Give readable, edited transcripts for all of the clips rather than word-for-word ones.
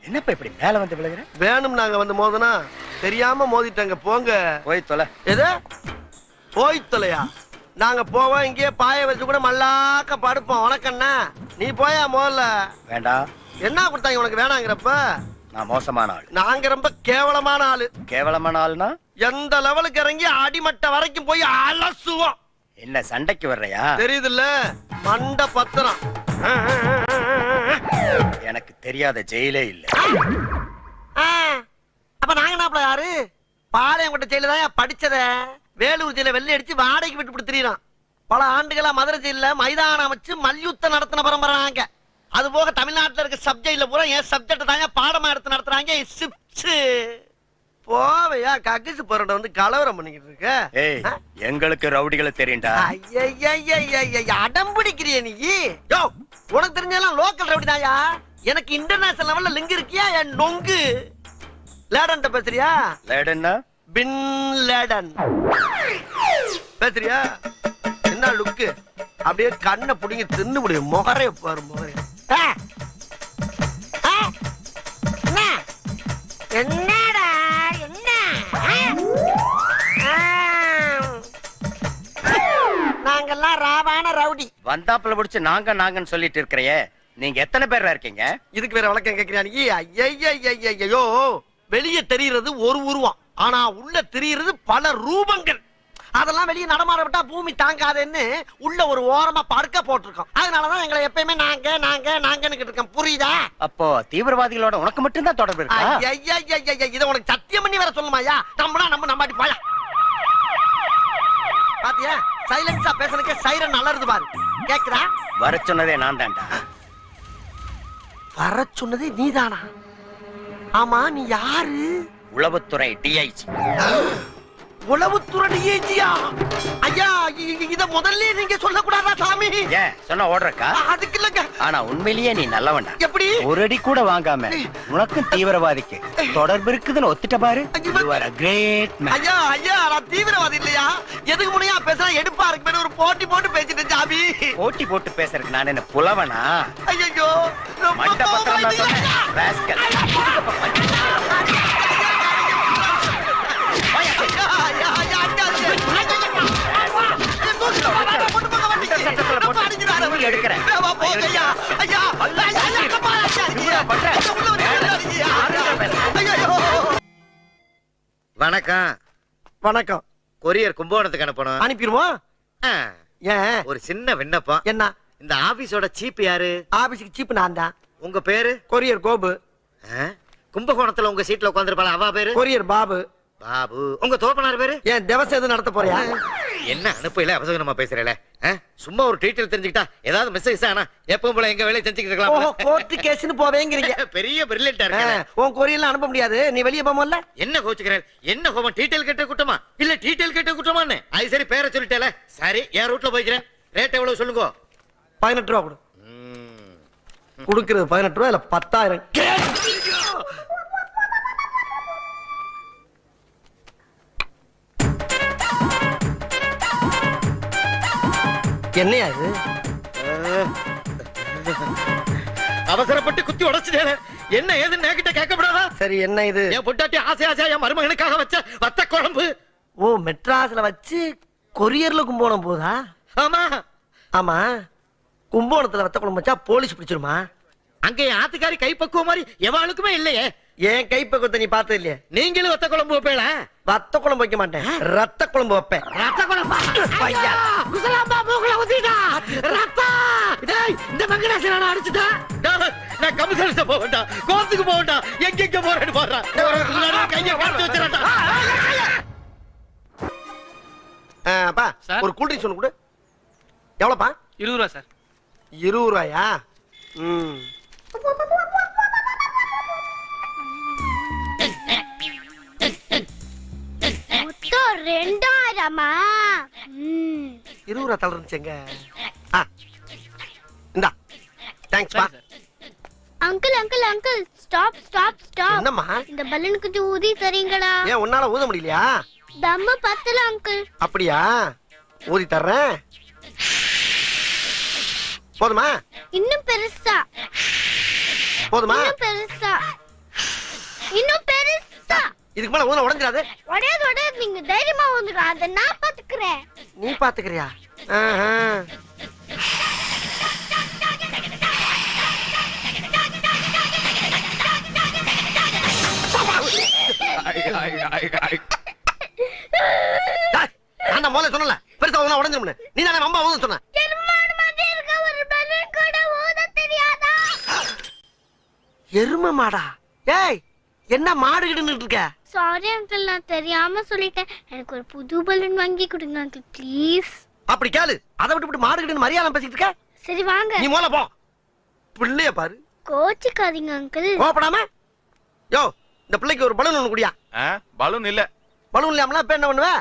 என்னப்பா இப்படி மேல வந்து விழுகிற? வேணும் நாங்க வந்து மோதனா தெரியாம மோதிட்டாங்க. போங்க போய் தொலை. எது போய் தொலையா? நாங்க போவோம், இங்கே பாய வச்சு கூட மல்லாக்க படுப்போம். உனக்கண்ணா நீ போயா முதல்ல. வேண்டாம். என்ன கொடுத்தாங்க உனக்கு வேணாங்கிறப்ப? நான் மோசமான ஆள். நாங்க ரொம்ப கேவலமான ஆளு. கேவலமான ஆள்னா எந்த லெவலுக்கு இறங்கி அடிமட்ட வரைக்கும் போய் அலசுவோம். என்ன சண்டைக்கு வர்றையா? தெரியுதுல்ல மண்ட பத்திரம். எனக்கு தெரியாத ஜெயிலே இல்ல. அப்ப நாங்க என்ன யாரு? பாளையங்கோட்டை ஜெயில தான் படிச்சத. வேலூர் ஜெயில வெள்ளை அடிச்சு வாடகைக்கு விட்டு கொடுத்துறான். பல ஆண்டுகளா மதுரை ஜெயில மைதானம் வச்சு மல்யுத்தம் நடத்தின பரம்பரை நாங்க. அது போக தமிழ்நாட்டுல இருக்க சப்ஜெக்ட்ல பூரா என் சப்ஜெக்ட் தாங்க பாடமா எடுத்து நடத்துறாங்க. போவையா கக்கிசு போறட வந்து கலவரம் பண்ணிக்கிட்டு இருக்க. ஏய், எங்களுக்கு ரவுடிகளை தெரியும்டா. அடம் பிடிக்கிறிய நீ? யோ, உனக்கு தெரிஞ்செல்லாம் லோக்கல் ரவுடி தாயா. எனக்கு இன்டர்நேஷனல் லெவல்ல லிங்க் இருக்கியா? என் நொங்கு லேடன் பேசுறியா? லேடன்னா பின் லேடன் பேசுறியா? என்ன லுக்கு? அப்படியே கண்ணை புடிங்கி தின்னு முடியும். முகரே பாரு முகரே. என்னடா என்ன? நாங்கெல்லாம் ராவான ரவுடி. வந்தாப்புல முடிச்சு நாங்கன்னு சொல்லிட்டு இருக்கிறையே, நீங்க எத்தனை பேர் இருக்கீங்க? இதுக்கு வேற வழக்கம் கேட்கிறீங்க? ஐயோ, வெளியே தெரிகிறது ஒரு உருவம், ஆனா உள்ள தெரிகிறது பல ரூபங்கள். அதெல்லாம் வெளியே நடமாட விட்டா பூமி தாங்காதுன்னு உள்ள ஒரு ஓரமா படுக்க போட்டிருக்கோம். அதனாலதான் எங்களை எப்பயுமே நாங்கன்னு இருக்கோம். புரியுதா? அப்போ தீவிரவாதிகளோட உனக்கு மட்டும் தான் தொடர்பு இருக்கா? இத உனக்கு சத்தியம் பண்ணி வேற சொல்லுமாயா? நம்பாட்டி போயா. பாத்தியா, சைலன்ஸா பேசுறதுக்கே சைரன் அலறுது பாரு. கேக்குறா? வர சொன்னதே நான் தான்டா. வர சொன்னதே நீதானா? ஆமா, நீ யாரு? உளவுத்துறை டிஐஜி. உளவுத்துறை டிஐஜியா? ஐயா, இத முதல்ல நீங்க சொல்லக்கூடாதா சாமி? ஏன் சொன்ன ஓடுறக்கா? அதுக்கு இல்லங்க. ஆனா உண்மையிலேயே நீ நல்லவன்டா. எப்படி? ஒரு அடி கூட வாங்காம உனக்கும் தீவிரவாதிக்கு தொடர்பு இருக்குதுன்னு ஒத்துட்ட பாரு. You are a great man. ஐயா, நான் தீவிரவாதி இல்லையா? எதுக்கு முனையா பேசுறா? எடுப்பா இருக்கு ஒரு போட்டி போட்டு பேசிட்டு சாமி. போட்டி போட்டு பேசுறதுக்கு நான் என்ன புலவனா? ஐயோ, மண்ட பத்திரம் நான் சொன்னேன். ராஸ்கல். வணக்கம். வணக்கம். கொரியர் கும்பகோணத்துக்கு அனுப்பணும். அனுப்பிடுவோம். ஏன்? ஒரு சின்ன விண்ணப்பம். என்ன? இந்த ஆபீஸோட சீப் யாரு? ஆபீஸுக்கு சீப் நான் தான். உங்க பேரு? கொரியர் கோபு. கும்பகோணத்துல உங்க சீட்ல உட்கார்ந்திருப்பாள அவ பேரு? கொரியர் பாபு. பாபு. உங்க தோப்பனார் பேரு? ஏன் தேவசம் எதுவும் நடத்த போறியா? என்ன அனுப்பல அவசரமா பேசுறல? சும்மா ஒரு டீட்டெயில் தெரிஞ்சுக்கிட்டா ஏதாவது மெசேஜ் ஆனா எப்பவும் போல எங்க வேலையை செஞ்சுக்கிட்டு இருக்கலாம். கோர்ட் கேஸ்னு போவேங்கறீங்க. பெரிய பிரில்லியன்ட்டா இருக்கு. உன் கொரியர்ல அனுப்ப முடியாது, நீ வெளிய போமல்ல. என்ன கோச்சுக்கறேன்? என்ன கோவம்? டீட்டெயில் கேட்ட குட்டமா இல்ல டீட்டெயில் கேட்ட குட்டமான்னு? அது சரி, பேரை சொல்லிட்டேல. சரி, என் ரூட்ல போய்க்கிறேன். ரேட் எவ்வளவு சொல்லுங்க? 18 ரூபாய் கொடு. குடுக்குறது 18 ரூபாய் இல்ல 10,000. என்னையா இது? அவசரப்பட்டு குத்தி உடைச்சிட்டேன். என்ன ஏதுன்னு என்கிட்ட கேட்கப்படாதா? சரி, என்ன இது? என் பொட்டாட்டி ஆசையா என் மருமகனுக்காக வச்ச வத்த குழம்பு. ஓ, மெட்ராஸ்ல வச்சு கொரியர்ல கும்போணம் போதா? ஆமா ஆமா. கும்போணத்துல வத்த குழம்பு வச்சா போலீஸ் பிடிச்சிருமா? அங்க என் ஆத்துக்காரி கைப்பக்குவ மாதிரி எவாளுக்குமே இல்லையே. ஏன் கைப்பக்குவத்தை நீ பார்த்தது இல்லையா? நீங்களும் வத்த குழம்பு வைப்பேல? வத்த குழம்பு வைக்க மாட்டேன், ரத்த குழம்பு வைப்பேன். ரத்த குழம்பா? குசலாம்பா மூக்குல ஊத்திட்டா ரத்தா. டேய், இந்த மங்கடாசன அடிச்சுட்டா. நான் கமிஷனர்ட்ட போவேண்டா, கோர்ட்டுக்கு போவேண்டா, எங்க போறேன்னு பாறா. கைய காட்டி வச்சறடா. அப்பா, ஒரு கூல் ட்ரிங்க்ஸ் ஒன்னு கொடு. எவ்வளவுப்பா? 20 ரூபா சார். 20 ரூபாயா? மொத்தம் 2000மா? 20 ரூபா தள்ள இருந்துச்சுங்க. இந்தா, தேங்க்ஸ் பா. Uncle uncle uncle, stop stop stop. என்னம்மா? இந்த பலூன் கொஞ்சம் ஊதி தரீங்களா? ஏன் உன்னால ஊத முடியலையா? தம்மு பத்தல அங்கிள். அப்படியா? ஊதி தர்றேன். போதுமா? இன்னும் பெருசா. போதுமா? இன்னும் பெருசா. இன்னும் பெருசா. இதுக்கு மேல ஊன உடைஞ்சிடாது. உடையாது, நீங்க தைரியமா வந்துடுங்க. அதை நான் பாத்துக்கிறேன். நீ பாத்துக்கிறியா? நான் முதல்ல சொன்னல பெருசா ஊன உடைஞ்சிரும்னு. நீ தானே அம்மா ஊத சொன்ன. எருமை மாடா? ஏய், என்ன மாடு கிட்டு இருக்க? சாரி அங்கிள், நான் தெரியாம சொல்லிட்டேன். எனக்கு ஒரு புது பலூன் வாங்கி கொடுங்க அங்கிள் ப்ளீஸ். அப்படி கேளு. அதை விட்டு மாடு கிட்டு மரியாதை பேசிட்டு இருக்க. சரி வாங்க. நீ முதல்ல போ. பிள்ளைய பாரு. கோச்சிக்காதீங்க அங்கிள். கோபப்படாம. யோ, இந்த பிள்ளைக்கு ஒரு பலூன் ஒண்ணு குடியா. பலூன் இல்ல. பலூன் இல்லாமலாம் இப்ப என்ன பண்ணுவ?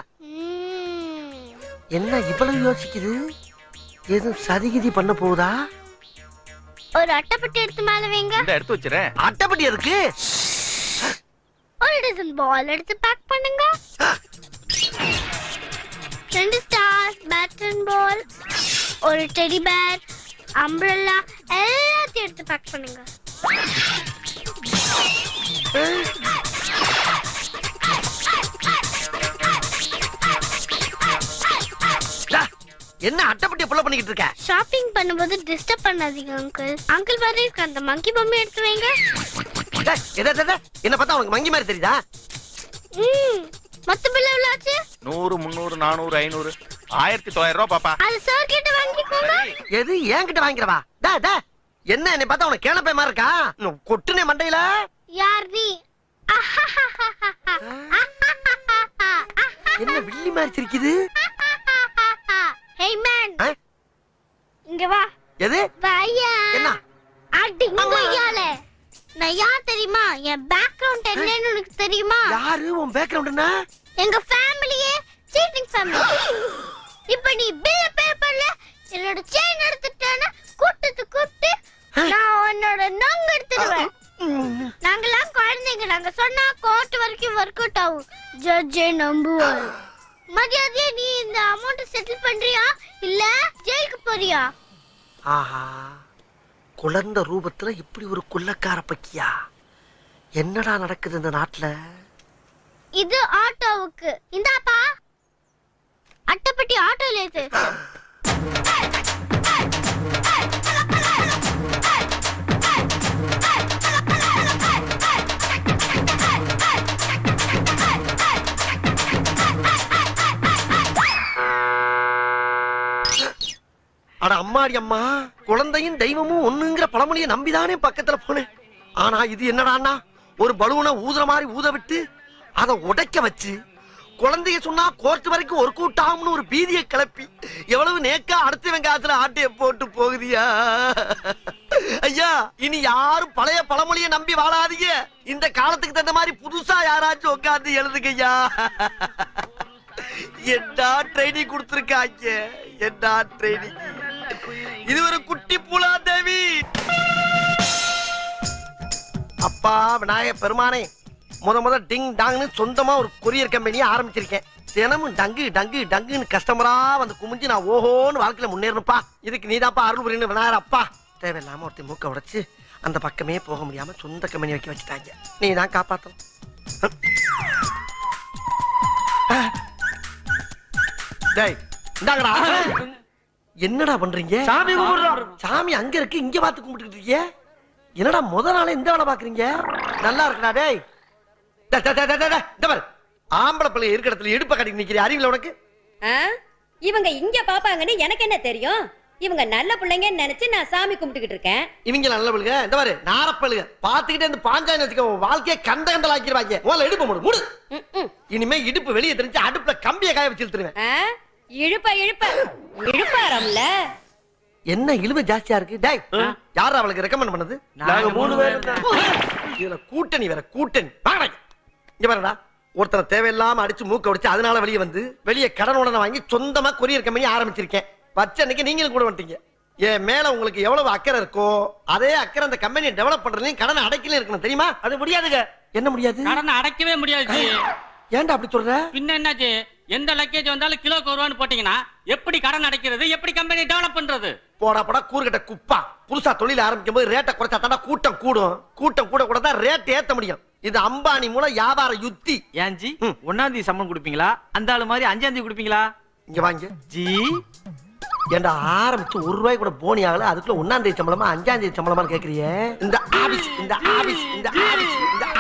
என்ன இவ்வளவு யோசிக்குது? எதுவும் சதிகிதி பண்ண போகுதா? ஒரு அட்டைப்பட்டி எடுத்து மேல வைங்க. இந்த எடுத்து வச்சிரேன். அட்டைப்பட்டி இருக்கு. ஒரு டசன் பால் எடுத்து பேக் பண்ணுங்க. 2 ஸ்டார் பேட்டன் பால், ஒரு டெடி பேர், அம்ப்ரெல்லா எல்லாத்தையும் எடுத்து பேக் பண்ணுங்க. என்ன அட்டைப்பட்டியை புள்ள பண்ணிக்கிட்டு இருக்க? ஷாப்பிங் பண்ணும்போது டிஸ்டர்ப் பண்ணாதீங்க அங்கிள். அங்கிள் மாதிரி இருக்க அந்த மங்கி பொம்மை எடுத்து வைங்க. என்ன பார்த்தா உனக்கு மங்கி மாதிரி தெரியுதா? மொத்த பில் எவ்வளவு ஆச்சு? 100, 300, 400, 500, 1900 ரூபாய் பாப்பா. அது சார் கிட்ட வாங்கிக்கோங்க. எது என்கிட்ட வாங்கிக்கிறவா? என்ன என்னை பார்த்தா உனக்கு கேளப்பை மாதிரி இருக்கா? கொட்டுனே மண்டையில. யார் நீ? என்ன வில்லி மாதிரி சிரிக்குது? ஹேய் மேன், இங்க வா. எது? வாயா. என்ன? அடிங்கோயாலே. நான் யார் தெரியுமா? என் பேக்ரவுண்ட் என்னன்னு உனக்கு தெரியுமா? யாரு உன் பேக்ரவுண்ட்னா? எங்க ஃபேமிலியே சீட்டிங் ஃபேமிலி. இப்போ நீ பில் பே பண்ணல, என்னோட செயின் எடுத்துட்டேன்னா கூப்பிட்டு நான் உன்னோட நங்க எடுத்துடுவேன். நாங்கெல்லாம் குழந்தைங்க, நாங்க சொன்னா கோர்ட் வரைக்கும் ஒர்க் அவுட் ஆகும். ஜட்ஜே நம்புவார். மரியாதையா நீ இந்த அமௌண்ட் செட்டில் பண்றியா இல்ல ஜெயிலுக்கு போறியா? ஆஹா, குழந்தை ரூபத்துல இப்படி ஒரு குள்ளக்கார பக்கியா? என்னடா நடக்குது இந்த நாட்டுல? இது ஆட்டோவுக்கு. இந்தாப்பா அட்டைப்பட்டி ஆட்டோல ஏத்து. அட அம்மாடி அம்மா, குழந்தையும் தெய்வமும் ஒண்ணுங்கிற பழமொழியை நம்பிதானே பக்கத்துல போனேன். ஆனா இது என்னடான்னா, ஒரு பலூனை ஊதுற மாதிரி ஊத விட்டு அதை உடைக்க வச்சு குழந்தைய சொன்னா கோர்ட் வரைக்கும் ஒரு கூட்டாம்னு ஒரு பீதியை கிளப்பி எவ்வளவு நேக்கா அடுத்த வெங்காயத்துல ஆட்டைய போட்டு போகுதியா? ஐயா, இனி யாரும் பழைய பழமொழியை நம்பி வாழாதீங்க. இந்த காலத்துக்கு தகுந்த மாதிரி புதுசா யாராச்சும் உட்காந்து எழுதுங்கய்யா. என்ன ட்ரைனிங் கொடுத்திருக்காங்க, என்ன ட்ரைனிங். இது ஒரு குட்டி பூலா தேவி. அப்பா விநாயக பெருமானே, முத டிங் டாங்னு சொந்தமா ஒரு கொரியர் கம்பெனியை ஆரம்பிச்சிருக்கேன். தினமும் டங்கு டங்கு டங்குன்னு கஸ்டமரா வந்து குமிஞ்சு நான் ஓஹோன்னு வாழ்க்கையில முன்னேறணுப்பா. இதுக்கு நீதாப்பா அருள் புரியணும் விநாயகர் அப்பா. தேவையில்லாம ஒருத்தர் மூக்க உடைச்சு அந்த பக்கமே போக முடியாம சொந்த கம்பெனி வைக்க வச்சுட்டாங்க. நீ தான் காப்பாத்தணும். டேய், இந்தாங்கடா. என்னடா பண்றீங்க? சாமி கும்பிடுறோம். சாமி அங்க இருக்கு, இங்க பார்த்து கும்பிட்டுக்கிட்டு இருக்கீங்க. என்னடா முத நாளே இந்த வேலை பாக்குறீங்க? நல்லா இருக்குடா. டேய் இந்த பாரு, ஆம்பளை பிள்ளை இருக்கிற இடத்துல இடுப்ப கட்டி நிக்கிற அறிவில உனக்கு? இவங்க இங்க பாப்பாங்கன்னு எனக்கு என்ன தெரியும்? இவங்க நல்ல பிள்ளைங்கன்னு நினைச்சு நான் சாமி கும்பிட்டுக்கிட்டு இருக்கேன். இவங்க நல்ல பிள்ளைங்க. இந்த பாரு, நாரப்பழுக பாத்துக்கிட்டே இந்த பாஞ்சாயிரம் வச்சுக்க வாழ்க்கையை கண்டகண்டல் ஆக்கிடுவாங்க. முதல்ல இடுப்பு மூடு மூடு. இனிமே இடுப்பு வெளியே தெரிஞ்சு அடுப்புல கம்பியை காய வச்சு இழுத்துருவேன். இழுப்பாரம்ல. என்ன இழுவை ஜாஸ்தியா இருக்கு? டேய், யாரா அவளுக்கு ரெக்கமெண்ட் பண்ணது? நாங்க 3 பேர். இதுல கூட்டணி வேற கூட்டணி. இங்க பாருடா, ஒருத்தரை தேவையில்லாம அடிச்சு மூக்க உடைச்சு அதனால வெளியே வந்து வெளியே கடன் உடனே வாங்கி சொந்தமா கொரியர் கம்பெனி ஆரம்பிச்சிருக்கேன். வச்ச அன்னைக்கு நீங்களும் கூட வந்துட்டீங்க. என் மேல உங்களுக்கு எவ்வளவு அக்கறை இருக்கோ அதே அக்கறை அந்த கம்பெனியை டெவலப் பண்றதுலயும் கடனை அடைக்கல இருக்கணும். தெரியுமா? அது முடியாதுங்க. என்ன முடியாது? கடனை அடைக்கவே முடியாது. ஏன்டா அப்படி சொல்ற? பின்ன என்னாச்சு? எந்த லக்கேஜ் வந்தாலும் கிலோக்கு 1 ரூபான்னு போட்டீங்கன்னா எப்படி கடன் அடைக்கிறது, எப்படி கம்பெனி டெவலப் பண்றது? போடா போடா கூறுகட்ட குப்பா. புதுசா தொழில் ஆரம்பிக்கும் போது ரேட்டை குறைச்சா தாண்டா கூட்டம் கூடும். கூட்டம் கூட கூட தான் ரேட் ஏத்த முடியும். இது அம்பானி மூலம் வியாபார யுத்தி. ஏன்ஜி 1ஆம் தேதி சம்பளம் கொடுப்பீங்களா, அந்த ஆளு மாதிரி 5ஆம் தேதி கொடுப்பீங்களா? இங்க வாங்க ஜி. ஏண்டா ஆரம்பிச்சு ₹1 கூட போனி ஆகல, அதுக்குள்ள 1ஆம் தேதி சம்பளமா 5ஆம் தேதி சம்பளமா கேக்குறியே? இந்த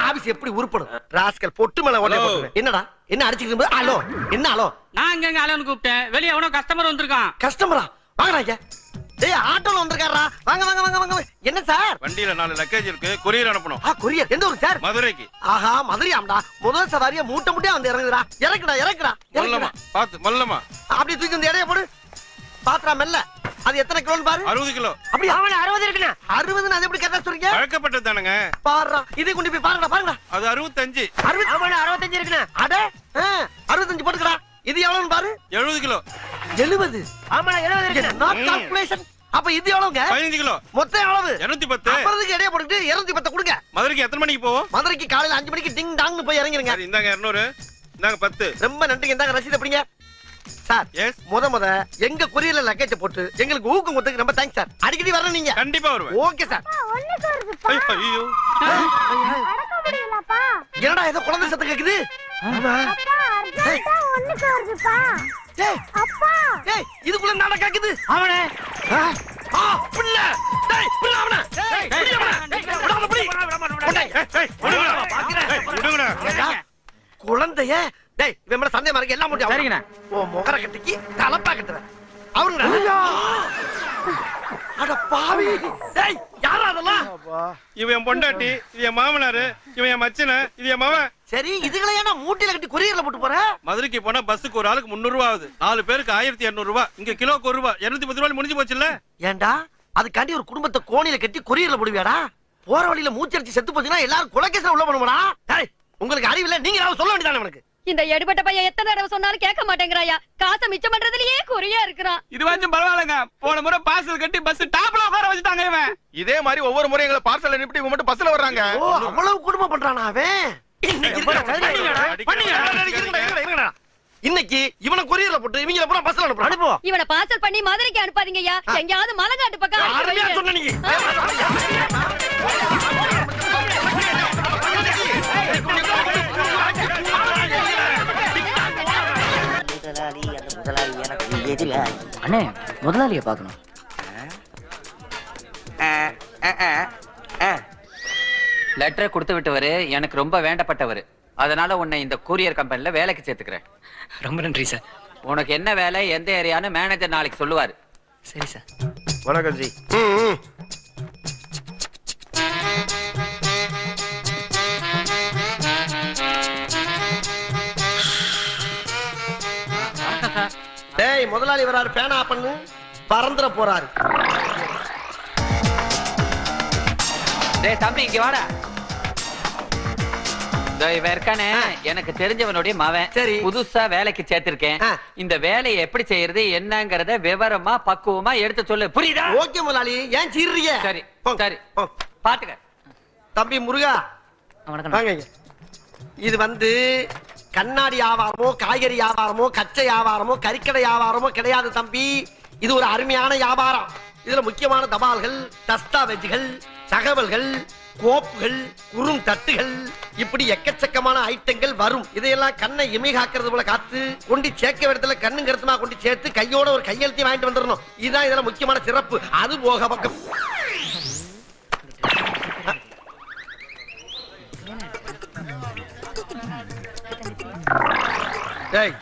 ஆபீஸ் எப்படி உருப்படும்? ராஸ்கல் பொட்டு மேல ஓட்டை போட்டுருவேன். என்னடா என்ன அடிச்சிட்டு இருக்கு? ஹலோ என்ன ஹலோ? நான் இங்க அலோன்னு கூப்பிட்டேன், வெளியே எவனோ கஸ்டமர் வந்திருக்கான். கஸ்டமரா? வாங்கடா. டேய் ஆட்டோல வந்திருக்காரா? வாங்க வாங்க வாங்க வாங்க. என்ன சார்? வண்டியில 4 லக்கேஜ் இருக்கு, கொரியர் அனுப்பணும். கொரியர் எந்த ஊரு சார்? மதுரைக்கு. ஆஹா மதுரையாம்டா. முதல் சவாரியா மூட்டை மூட்டையா வந்து இறங்குதுடா. இறக்குடா. மல்லமா பாத்து மல்லமா. அப்படி தூக்கி வந்து எடைய போடு. பாத்ரா மெல்ல. அது எத்தனை கிலோன்னு பாரு. 60 கிலோ. அப்படி அவன 60 இருக்குனா? 60 அது எப்படி கரெக்ட்டா சொல்றீங்க? பழக்கப்பட்டது தானங்க. பாருடா. இதை கொண்டு போய் பாருடா. அது 65. அவன 65 இருக்குனா? அட 65 போட்டுக்கடா. இது எவ்வளவுன்னு பாரு. 70 கிலோ. 70. ஆமாடா 70 இருக்கு. Not calculation. அப்ப இது எவ்வளவுங்க? 15 கிலோ. மொத்தம் எவ்வளவு? 210. அப்புறதுக்கு எடைய போட்டுட்டு 210 கொடுங்க. மதுரைக்கு எத்தனை மணிக்கு போவோம்? மதுரைக்கு காலையில 5 மணிக்கு டிங் டாங்னு போய் இறங்கிருங்க. சரி இந்தாங்க 200. இந்தாங்க 10. ரொம்ப நன்றிங்க. இந்தாங்க ரசீது அப்படிங்க. Sir yes. முத எங்க கொரியர்ல லக்கேஜ் போட்டு எங்களுக்கு ஊக்கம் கொடுத்ததுக்கு ரொம்ப தேங்க்ஸ் சார். அடிக்கடி வரணும் நீங்க. கண்டிப்பா வருவேன். Okay sir. ஒண்ணுக்கு வருதுப்பா. ஐயோ. அடக்க முடியலப்பா. என்னடா ஏதோ குழந்தை சத்தம் கேக்குது? அப்பா அர்ஜென்ட்டா ஒண்ணுக்கு வருதுப்பா. டேய் அப்பா டேய் இதுக்குள்ள நாடா கேக்குது. அவனே புள்ள. டேய் புள்ள அவன. டேய் புடி அவன. விடாத புடி. விடுங்கடா. குழந்தைய டேய் இவன் மேல சந்தேகமா இருக்கு. எல்லாம் முடியும். சரிங்கண்ணா. ஓ முகர கட்டிக்கு தலப்பா கட்டுறேன். அவருங்கடா. அட பாவி. டேய் யாரா அதெல்லாம்? இவன் என் பொண்டாட்டி, இது என் மாமனாரு, இவன் என் மச்சன, இது என் மவன். சரி இதுகளை ஏன்னா மூட்டையில கட்டி கொரியர்ல போட்டு போற? மதுரைக்கு போனா பஸ்ஸுக்கு ஒரு ஆளுக்கு 300 ரூபாய் ஆகுது. 4 பேருக்கு 1200 ரூபாய். இங்க கிலோக்கு 1 ரூபாய். 210 ரூபாய் முடிஞ்சு போச்சுல்ல? ஏண்டா அதுக்காண்டி ஒரு குடும்பத்தை கோணில கட்டி கொரியர்ல போடுவியாடா? போற வழியில மூச்சரிச்சு செத்து போச்சுன்னா எல்லாரும் கொலைகேஸ்ல உள்ள பண்ணுவாடா? டேய் உங்களுக்கு அறிவில்ல, நீங்க ஏதாவது சொல்ல வேண்டியதானே உனக்கு? இந்த எடுபட்ட பையன் எத்தனை தடவை சொன்னாலும் கேட்க மாட்டேங்கிறாயா. காசை மிச்சம் பண்றதுலயே குறியா இருக்கிறான். இது வந்து பரவாயில்லங்க, போன முறை பார்சல் கட்டி பஸ் டாப்ல உட்கார வச்சுட்டாங்க இவன். இதே மாதிரி ஒவ்வொரு முறை எங்களை பார்சல் அனுப்பிட்டு இவங்க மட்டும் பஸ்ல வர்றாங்க. ஓ அவ்வளவு குடும்பம் பண்றானா அவன்? இன்னைக்கு இவனை கொரியர்ல போட்டு இவங்கள பூரா பஸ்ல அனுப்புவோம். இவனை பார்சல் பண்ணி மதுரைக்கு அனுப்பாதீங்கய்யா. எங்கயாவது மலைநாட்டு பக்கம் அனுப்பி அருமையா வைங்க. சொன்ன நீங்க. அண்ணே முதலாளிய பார்க்கணும். லெட்டரை கொடுத்து விட்டவரு எனக்கு ரொம்ப வேண்டப்பட்டவரு. அதனால உன்னை இந்த கூரியர் கம்பெனில வேலைக்கு சேர்த்துக்கிறேன். ரொம்ப நன்றி சார். உனக்கு என்ன வேலை, எந்த ஏரியான்னு மேனேஜர் நாளைக்கு சொல்லுவாரு. சரி சார். வணக்கம் ஜி. டேய் முதலாளி வராரு, பேனா பண்ணு. பறந்துற போறாரு. டேய் தம்பி இங்க வாடா. இவன் இருக்கானே எனக்கு தெரிஞ்சவனுடைய மவன். சரி. புதுசா வேலைக்கு சேர்த்திருக்கேன். இந்த வேலையை எப்படி செய்யறது என்னங்கறத விவரமா பக்குவமா எடுத்து சொல்லு, புரியுதா? ஓகே முதலாளி, ஏன் சீர்றீங்க? சரி சரி போ. பாத்துக்க. தம்பி முருகா வணக்கம். வாங்க. இது வந்து கண்ணாடி வியாபாரமோ காய்கறி வியாபாரமோ கச்சை வியாபாரமோ கறிக்கடை வியாபாரமோ கிடையாது தம்பி. இது ஒரு அருமையான வியாபாரம். இதுல முக்கியமான தபால்கள், தஸ்தாவேஜுகள், தகவல்கள், கோப்புகள், குறும் தட்டுகள், இப்படி எக்கச்சக்கமான ஐட்டங்கள் வரும். இதையெல்லாம் கண்ணை இமை காக்கிறது போல காத்து கொண்டு சேர்க்க இடத்துல கண்ணும் கருத்துமா கொண்டு சேர்த்து கையோட ஒரு கையெழுத்தையும் வாங்கிட்டு வந்துடணும். இதுதான் இதுல முக்கியமான சிறப்பு. அது போக பக்கம் டேய்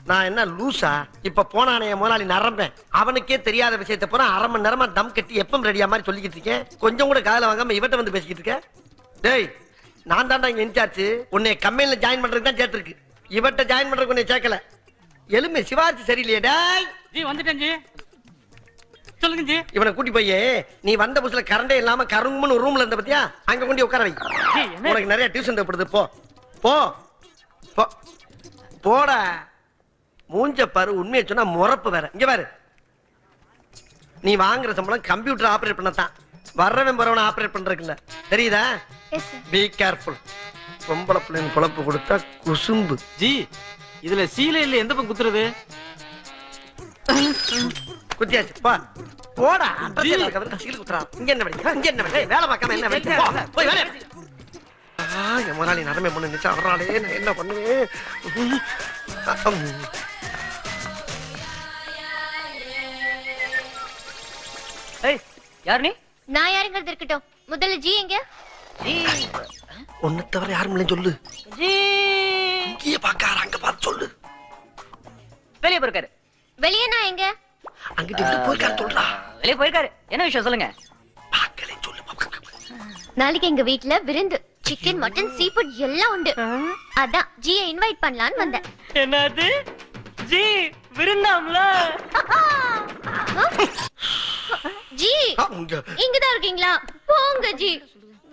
நான் என்ன லூசா? இப்ப போனானே முதலாளி நரம்பேன். அவனுக்கே தெரியாத விஷயத்தை பூரா அரை மணி நேரமா தம் கட்டி எப்பம் ரெடியா மாதிரி சொல்லிக்கிட்டு இருக்கேன். கொஞ்சம் கூட காதுல வாங்காம இவட்ட வந்து பேசிக்கிட்டு இருக்க. டேய் நான் தான்டா இங்க இன்சார்ஜ். உன்னை கம்பெனில ஜாயின் பண்றதுக்கு தான் சேர்த்திருக்கு. இவட்ட ஜாயின் பண்றதுக்கு உன்னை சேர்க்கல. எலும்பு சிவாஜி சரியில்லையே. டேய் ஜி வந்துட்டேன் ஜி. சொல்லுங்க ஜி. இவனை கூட்டி போய் நீ வந்த புதுசுல கரண்டே இல்லாம கருங்குன்னு ஒரு ரூம்ல இருந்த பத்தியா, அங்க கொண்டு உட்கார வை. உனக்கு நிறைய டியூஷன் தேவைப்படுது. போ போ போ போடா. மூஞ்ச பாரு, உண்மையை சொன்னா முறப்பு வேற. இங்க பாரு, நீ வாங்குற சம்பளம் கம்ப்யூட்டர் ஆபரேட் பண்ணத்தான். வர்றவன் போறவன ஆபரேட் பண்றதுக்குல்ல, தெரியுதா? Be careful. பொம்பளை பிள்ளைங்க குழப்பு கொடுத்தா குசும்பு. ஜி இதுல சீலை இல்ல எந்த பக்கம் குத்துறது? குத்தியாச்சு. போ போடா. அட்ரஸ் குத்துறா. இங்க என்ன வேலை? இங்க என்ன வேலை? வேலை பார்க்காம என்ன வேலை? போய் வேலை. என் முதலாளி நடமை பண்ண நிச்சயம் வர்றாளே, நான் என்ன பண்ணுவேன்? யார் நீ? நான் யாருங்கிறது இருக்கட்டும், முதல்ல ஜி எங்க? ஒன்னு தவிர யாரும் இல்லைன்னு சொல்லு. இங்கேயே பாக்காரு, அங்க பார்த்து சொல்லு. வெளியே போயிருக்காரு. வெளியே நான் எங்க? அங்கிட்டு இங்கிட்டு போயிருக்காரு சொல்றா. வெளியே போயிருக்காரு. என்ன விஷயம் சொல்லுங்க. பாக்கலே சொல்லு. நாளைக்கு எங்க வீட்ல விருந்து. சிக்கன், மட்டன், சீ ஃபுட் எல்லாம் உண்டு. அதான் ஜியை இன்வைட் பண்ணலான்னு வந்தேன். என்னது? ஜி விருந்தாம்ல? ஜி இங்கதான் இருக்கீங்களா? போங்க ஜி,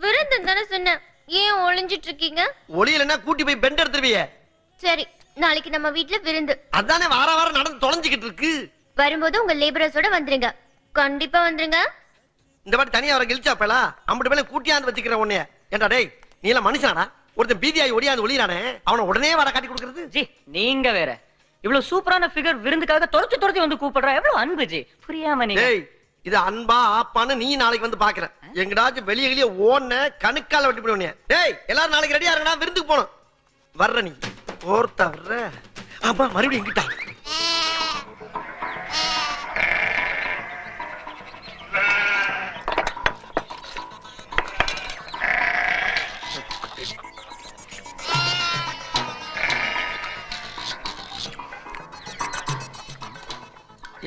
விருந்து தானே சொன்னேன், ஏன் ஒளிஞ்சிட்டு இருக்கீங்க? ஒளியலன்னா கூட்டி போய் பெண்ட் எடுத்துருவியே. சரி, நாளைக்கு நம்ம வீட்ல விருந்து. அதானே வார வாரம் நடந்து தொலைஞ்சுக்கிட்டு இருக்கு. வரும்போது உங்க லேபரர்ஸோட வந்துருங்க, கண்டிப்பா வந்துருங்க. இந்த மாதிரி தனியா வர கிழிச்சாப்பலா அம்பட்டு மேல கூட்டியாந்து வச்சுக்கிற உன்னைய. ஏண்டா டேய், நீ எல்லாம் மனுஷனாடா? ஒருத்தன் பீதியாய் ஒடியாந்து ஒளியானே, அவனை உடனே வர காட்டி கொடுக்கறது. ஜி நீங்க வேற. இவ்வளவு சூப்பரான ஃபிகர் விருந்துக்காக துரத்தி வந்து கூப்பிடுறா. எவ்வளவு அன்பு ஜி, புரியாம நீங்க. டேய், இது அன்பா ஆப்பான்னு நீ நாளைக்கு வந்து பாக்குற. எங்கடாச்சும் வெளியே வெளியே ஓடுன கணுக்கால வெட்டி போடுவீங்க. டேய், எல்லாரும் நாளைக்கு ரெடியா இருங்கடா, விருந்துக்கு போகணும். வர்ற நீ ஓர்த்தா வர்ற. ஆமா, மறுபடியும் எங்கிட்டா?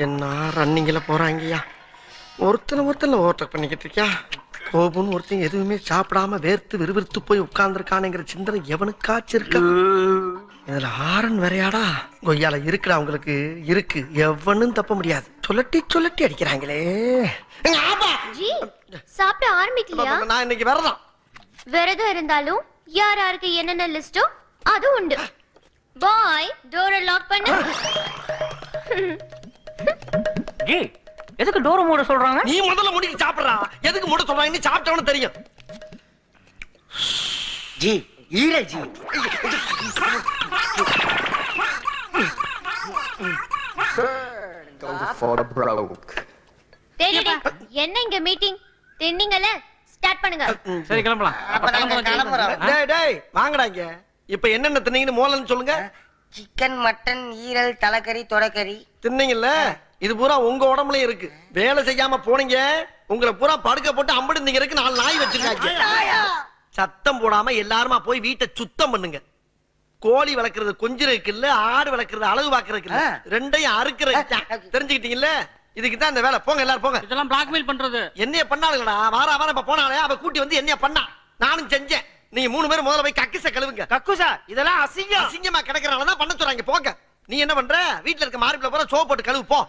என்ன ரன்னிங்ல போறாங்கய்யா. ஒருத்தனை ஓவர்டேக் பண்ணிக்கிட்டு இருக்கியா. கோபுன்னு ஒருத்தன் எதுவுமே சாப்பிடாம வேர்த்து விறுவிறுத்து போய் உட்கார்ந்துருக்கானுங்கிற சிந்தனை எவனுக்காச்சும் இருக்கா? இதுல ஆரன் வேறையாடா. கொய்யால இருக்குடா, உங்களுக்கு இருக்கு, எவனும் தப்ப முடியாது. சொல்லட்டி அடிக்கிறாங்களே. ஜி சாப்பிட ஆரம்பிக்கலையா? நான் இன்னைக்கு வரதான். விரதம் இருந்தாலும் யார் யாருக்கு என்னென்ன லிஸ்டோ அது உண்டு. பாய், டோரை லாக் பண்ணு. ஜி எதுக்கு டோர் மூட சொல்றாங்க? நீ முதல்ல முடிக்கு சாப்பிடுறா. எதுக்கு மூட சொல்றாங்கன்னு சாப்பிட்டவனு தெரியும். ஜி ஈர ஜி. டேய், என்ன இங்க மீட்டிங்? தின்னீங்கல, ஸ்டார்ட் பண்ணுங்க. சரி கிளம்பலாம். டேய் வாங்கடா இங்க. இப்ப என்னென்ன தின்னீங்கன்னு மோலன்னு சொல்லுங்க. சிக்கன், மட்டன், ஈரல், தலைக்கறி, தொடக்கறி தின்னீங்கல்ல, இது பூரா உங்க உடம்புல இருக்கு. வேலை செய்யாம போனீங்க, உங்களை பூரா படுக்க போட்டு அம்பிடுந்தீங்க இருக்கு. 4 நாய் வச்சிருக்காங்க. சத்தம் போடாம எல்லாருமா போய் வீட்டை சுத்தம் பண்ணுங்க. கோழி வளர்க்கறது கொஞ்சம் இருக்குல்ல, ஆடு வளர்க்கறது அழகு பாக்குறதுக்கு இல்ல, ரெண்டையும் அறுக்கிறது. தெரிஞ்சுக்கிட்டீங்கல்ல? இதுக்கு தான் இந்த வேலை. போங்க எல்லாரும் போங்க. இதெல்லாம் பிளாக்மெயில் பண்றது. என்னைய பண்ணாளுங்கடா. வாரம் இப்ப போனாலே அவ கூட்டி வந்து என்னைய பண்ணா. நானும் செஞ்சேன். நீங்க 3 பேரும் முதல்ல போய் கக்கிச கழுவுங்க. கக்குசா இதெல்லாம் அசிங்கம். அசிங்கமா கிடக்குறனாலதான் பண்ண சொல்றாங்க. போங்க. நீ என்ன பண்ற? வீட்டுல இருக்க மார்பிள பூரா சோப் போட்டு கழுவு போ.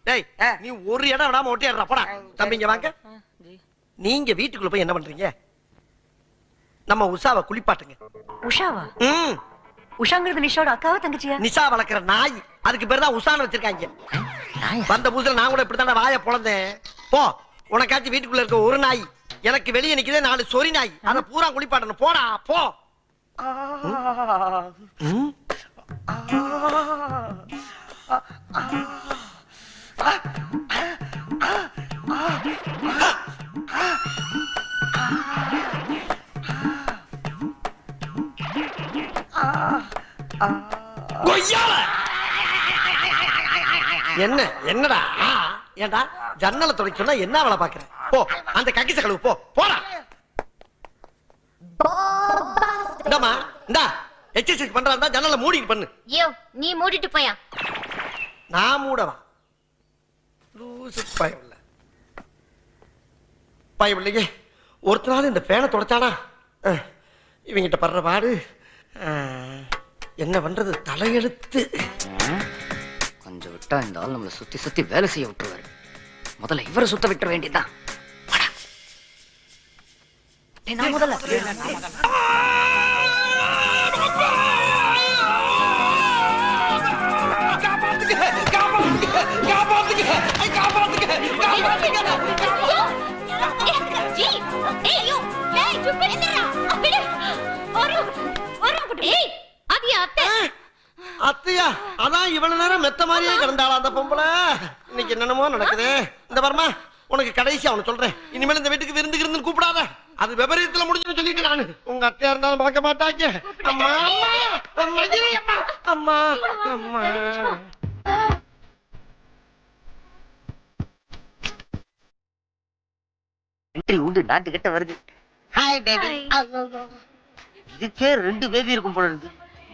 டேய், நீ ஒரு இடம் விடாம ஒட்டிடுறா. போடா தம்பிங்க வாங்க. நீங்க வீட்டுக்குள்ள போய் என்ன பண்றீங்க? நம்ம உஷாவை குளிப்பாட்டுங்க. உஷாவா? உஷாங்கிறது நிஷாவோட அக்காவா தங்கச்சியா? நிஷா வளர்க்குற நாய், அதுக்கு பேர் தான் உஷான்னு வச்சிருக்காங்க. வந்த புதுசுல நான் கூட இப்படித்தான வாய பொழந்தேன். போ, உனக்காச்சும் வீட்டுக்குள்ள இருக்க ஒரு நாய், எனக்கு வெளியே நிக்குதே 4 சொறி நாய், அத பூரா குளிப்பாட்டணும். போடா போ. என்னடா ஏண்டா ஜன்னலை தொடக்க சொன்னா என்ன வேலை பாக்குற? போ, அந்த கக்கிச கழுவு போ. போடா. இந்தாமா, இந்தா எக்ஸர்சைஸ் பண்றா. ஜன்னலை மூடிட்டு பண்ணு. யோ, நீ மூடிட்டு போயா. நான் மூடவா? லூசு பயவில்லை. பயவில்லையே. ஒருத்தனால இந்த பேனை தொடச்சானா? இவங்கிட்ட படுற பாடு என்ன பண்றது? தலையெழுத்து. கொஞ்சம் விட்டா இந்த ஆள் நம்மளை சுத்தி வேலை செய்ய விட்டுருவாரு. முதல்ல இவரை சுத்த விட்டுற வேண்டியதான். நான் முதல்ல அத்தையா, அதான் இவ்வளவு நேரம் மெத்த மாதிரியே கிடந்தாளா அந்த பொம்பளை. இன்னைக்கு என்னென்னமோ நடக்குது. இந்த பரமா, உனக்கு கடைசி அவனை சொல்றேன். இனிமேல் இந்த வீட்டுக்கு விருந்து கூப்பிடாத. அது விபரீதத்துல முடிஞ்சுன்னு சொல்லிட்டு நானு. உங்க அத்தையா இருந்தாலும் பார்க்க மாட்டாங்க. அம்மா அம்மா அம்மா அம்மா அம்மா. என்ட்ரி உண்டு நாட்டுக்கிட்ட வருது. Hi baby. இதுக்கே 2 பேபி இருக்கும் போல இருக்கு.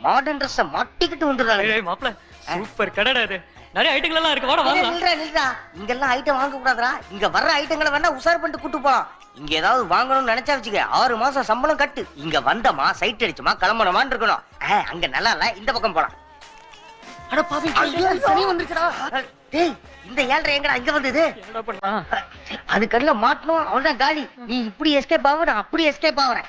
மாடர்ன் ட்ரெஸ் மாட்டிக்கிட்டு வந்துடுறாங்க. மாப்ள சூப்பர் கடைடா இது. நிறைய ஐட்டங்கள் எல்லாம் இருக்கு. வாடா வாங்க. நில்றா. இங்கெல்லாம் ஐட்டம் வாங்க கூடாதுடா. இங்க வர்ற ஐட்டங்களை வேணா உசார் பண்ணிட்டு கூட்டு போலாம். இங்க ஏதாவது வாங்கணும்னு நினைச்சா வச்சுக்க 6 மாசம் சம்பளம் கட்டு. இங்க வந்தமா சைட் அடிச்சுமா கிளம்பணுமான்னு இருக்கணும். அங்க நல்லா இல்ல, இந்த பக்கம் போலாம். அட பாவி சனி வந்துருச்சுடா. டேய் இந்த 7:30 எங்கடா இங்க வந்தது? என்னடா பண்ணலாம்? அது கல்ல மாட்டணும், அவ்வளவுதான் காலி. நீ இப்படி எஸ்கேப் ஆவற, அப்படி எஸ்கேப் ஆவற.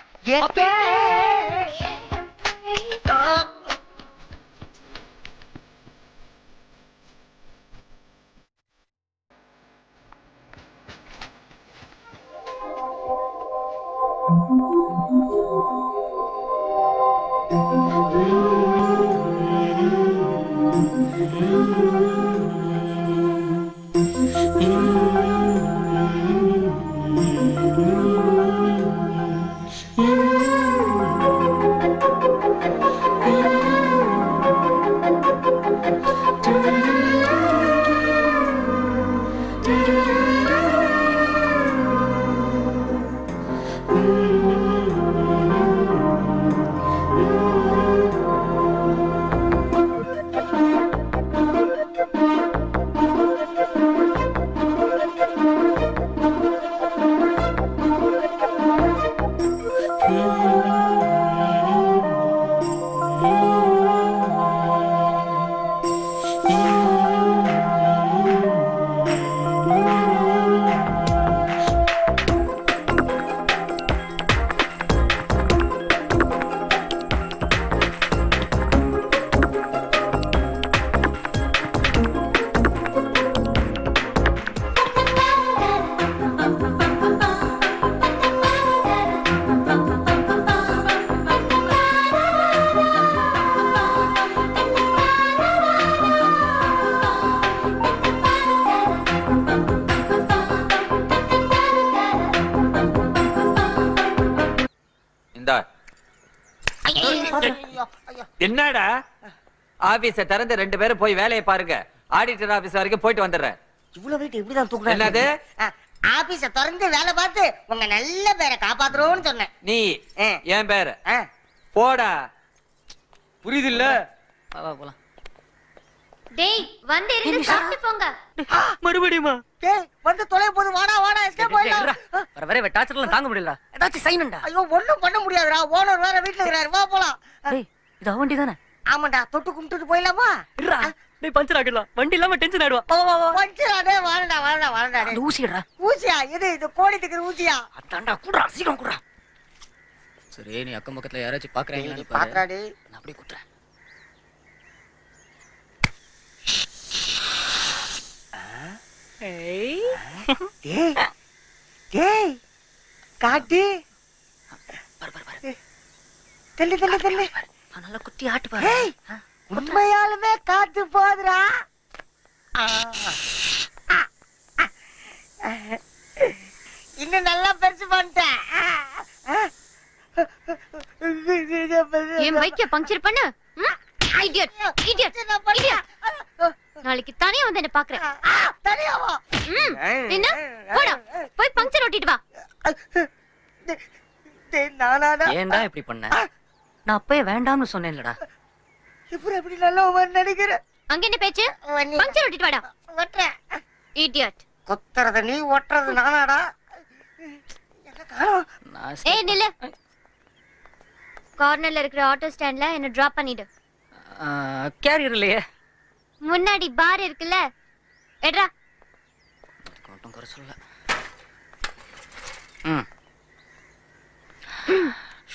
என்னடா ஆபீஸ திறந்து 2 பேரும் போய் வேலையை பாருங்க. ஆடிட்டர் ஆபீஸ் வரைக்கும் போயிட்டு வந்துடுறேன். இவ்வளவு வெயிட் எப்படிதான் தூக்குறாங்க? என்னது? ஆபீஸ திறந்து வேலை பார்த்து உங்க நல்ல பேரை காப்பாத்துறோம்னு சொன்னேன். நீ என் பேரு போடா. புரியுது இல்ல? போலாம். டேய் வந்து இருந்து சாப்பிட்டு போங்க. மறுபடியுமா? டேய் வந்து தொலை போது வாடா வாடா எஸ்கேப் போயிடலாம். வர வர டார்ச்சர்லாம் தாங்க முடியல. ஏதாச்சும் சைனண்டா. ஐயோ ஒண்ணும் பண்ண முடியாதுடா. ஓனர் வேற வீட்ல இருக்காரு. வா போலாம். டேய் இது அவண்டி தானே? ஆமாடா, தொட்டு கும்பிட்டு போயிடலாமா? இருடா. டேய் பஞ்சர் ஆகிடலாம். வண்டி இல்லாம டென்ஷன் ஆயிடுவா. வா வா வா. பஞ்சராடே வாடா வாடா வாடா. அந்த ஊசிடா. ஊசியா? இது கோடி திக்கிற ஊசியா? அதான்டா குடுறா, சீக்கிரம் குடுறா. சரி நீ அக்கம் பக்கத்துல யாராச்சும் பாக்குறாங்களான்னு பாரு. பாக்குறாடி. நான் அப்படியே குடுறேன். டேய் டேய் காட்டு. பாரு பாரு பாரு. தள்ளு தள்ளு தள்ளு. நான் நல்லா குத்தி ஆட்டு பாரு. ஏய் உண்மையாலுமே காத்து போதுடா. இன்னும் நல்லா பெருசு பண்ணிட்டேன். என் பைக்க பஞ்சர் பண்ணு. Idiot idiot idiot. நாளைக்கு தனியா வந்து என்ன பாக்குறேன். தனியாவா? என்ன போடா போய் பஞ்சர் ஓட்டிட்டு வா. ஏன்டா இப்படி பண்ண? நான் அப்பவே வேண்டாம்னு சொன்னேன்லடா. எப்படி நல்ல நினைக்கிற? அங்க என்ன பேச்சு? பஞ்சர் ஓட்டிட்டு வாடா. ஒட்டுறேன். இடியட். கொத்துறத நீ ஒட்டுறது நானாடா? ஏய் நில்லு. கார்னர்ல இருக்கிற ஆட்டோ ஸ்டாண்ட்ல என்ன டிராப் பண்ணிடு. கேரியர் இல்லையே. முன்னாடி பார் இருக்குல்ல, எட்ரா. கொட்டம் குறை சொல்ல.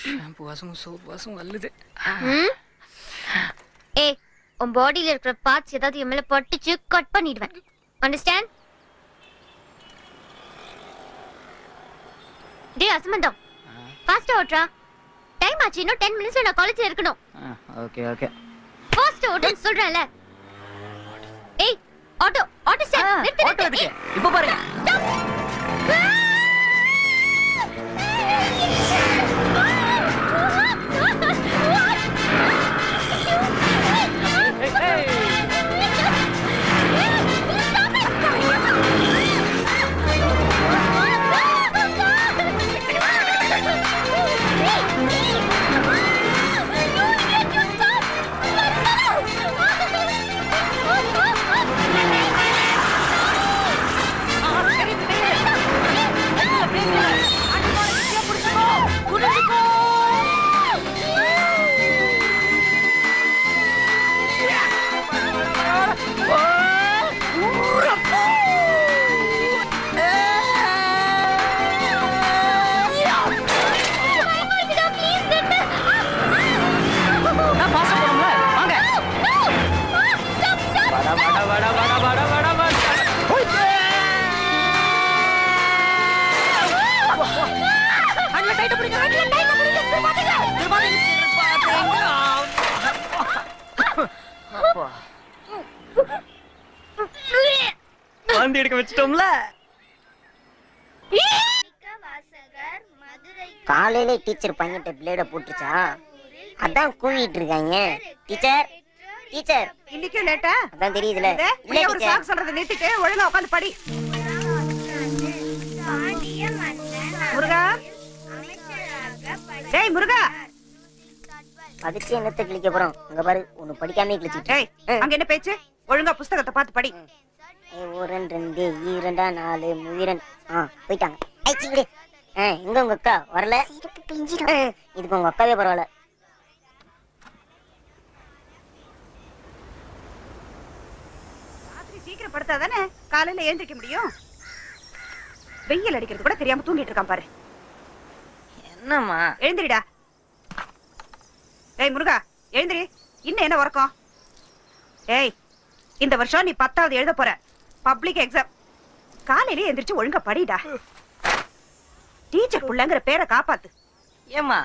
ஷாம்பு வாசமும் சோப் வாசமும் அல்லுது. ஏய் உன் பாடியில இருக்கிற பார்ட்ஸ் ஏதாவது என் மேல பட்டுச்சு கட் பண்ணிடுவேன். அண்டர்ஸ்டாண்ட்? டேய் அசமந்தம், ஃபாஸ்டா ஓட்றா. டைம் ஆச்சு. இன்னும் 10 மினிட்ஸ்ல நான் காலேஜ்ல இருக்கணும். Okay okay. ஃபாஸ்டா ஓடுன்னு சொல்றேன்ல. ஏய் ஆட்டோ ஆட்டோ ஸ்டாண்ட் நிறுத்து. இப்போ பாருங்க. Stop. வாந்தி எடுக்க வச்சிட்டோம்ல. காலையில டீச்சர் பையன்கிட்ட பிளேட போட்டுச்சா, அதான் கூவிட்டு இருக்காங்க. டீச்சர் டீச்சர் இன்னைக்கு லேட்டா அதான் தெரியுதுல. இல்ல ஒரு சாக்கு சொல்றத நிறுத்திட்டு ஒழுங்கா உட்கார்ந்து படி. முருகா, டேய் முருகா, படிச்சு என்னத்த கிழிக்க போறோம்? இங்க பாரு, ஒண்ணு படிக்காம கிழிச்சிட்டு. அங்க என்ன பேச்சு? ஒழுங்கா புஸ்தகத்தை பார்த்து படி. 1 2 2 4 3 போயிட்டாங்க. எங்க உங்க அக்கா வரல? இதுக்கு உங்க அக்காவே பரவாயில்ல. ராத்திரி சீக்கிரம் படுத்தாதானே காலையில எழுந்திருக்க முடியும். வெயில் அடிக்கிறது கூட தெரியாம தூங்கிட்டு இருக்கான் பாரு. என்னம்மா? எழுந்திரிடா. ஏய் முருகா, எழுந்திரி. இன்னும் என்ன உறக்கம்? ஏய், இந்த வருஷம் நீ 10வது எழுத போற. Public exam. காலையில எந்திரிச்சு ஒழுங்கா படிடா. டீச்சர் புள்ளங்கிற பேரை காப்பாத்து. ஏம்மா,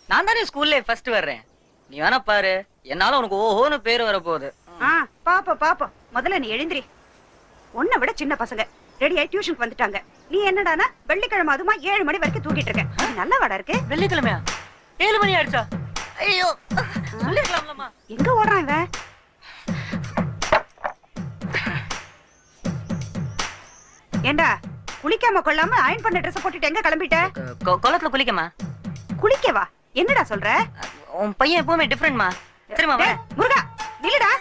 நான் தானே ஸ்கூல்ல ஃபர்ஸ்ட் வர்றேன். நீ வேணா பாரு, என்னால உனக்கு ஓஹோன்னு பேரு வர போகுது. பாப்போம். முதல்ல நீ எழுந்திரி. உன்னை விட சின்ன பசங்க ரெடி ஆயி டியூஷனுக்கு வந்துட்டாங்க. நீ என்னடானா வெள்ளிக்கிழமை அதுமா 7 மணி வரைக்கும் தூங்கிட்டு இருக்க. அது நல்ல வாடா இருக்கு. வெள்ளிக்கிழமையா? 7 மணி ஆயிடுச்சா? ஐயோ, சொல்லிருக்கலாம்லம்மா. எங்க ஓடுறான் இவன்? ஏண்டா, குளிக்காம கொள்ளாம அயன் பண்ண ட்ரெஸ் போட்டுட்டு எங்க கிளம்பிட்ட? குளத்துல குளிக்கமா? குளிக்கவா? என்னடா சொல்ற? உன் பையன் எப்பவுமே டிஃபரெண்ட்மா. சரிமா? முருகா, நில்லுடா.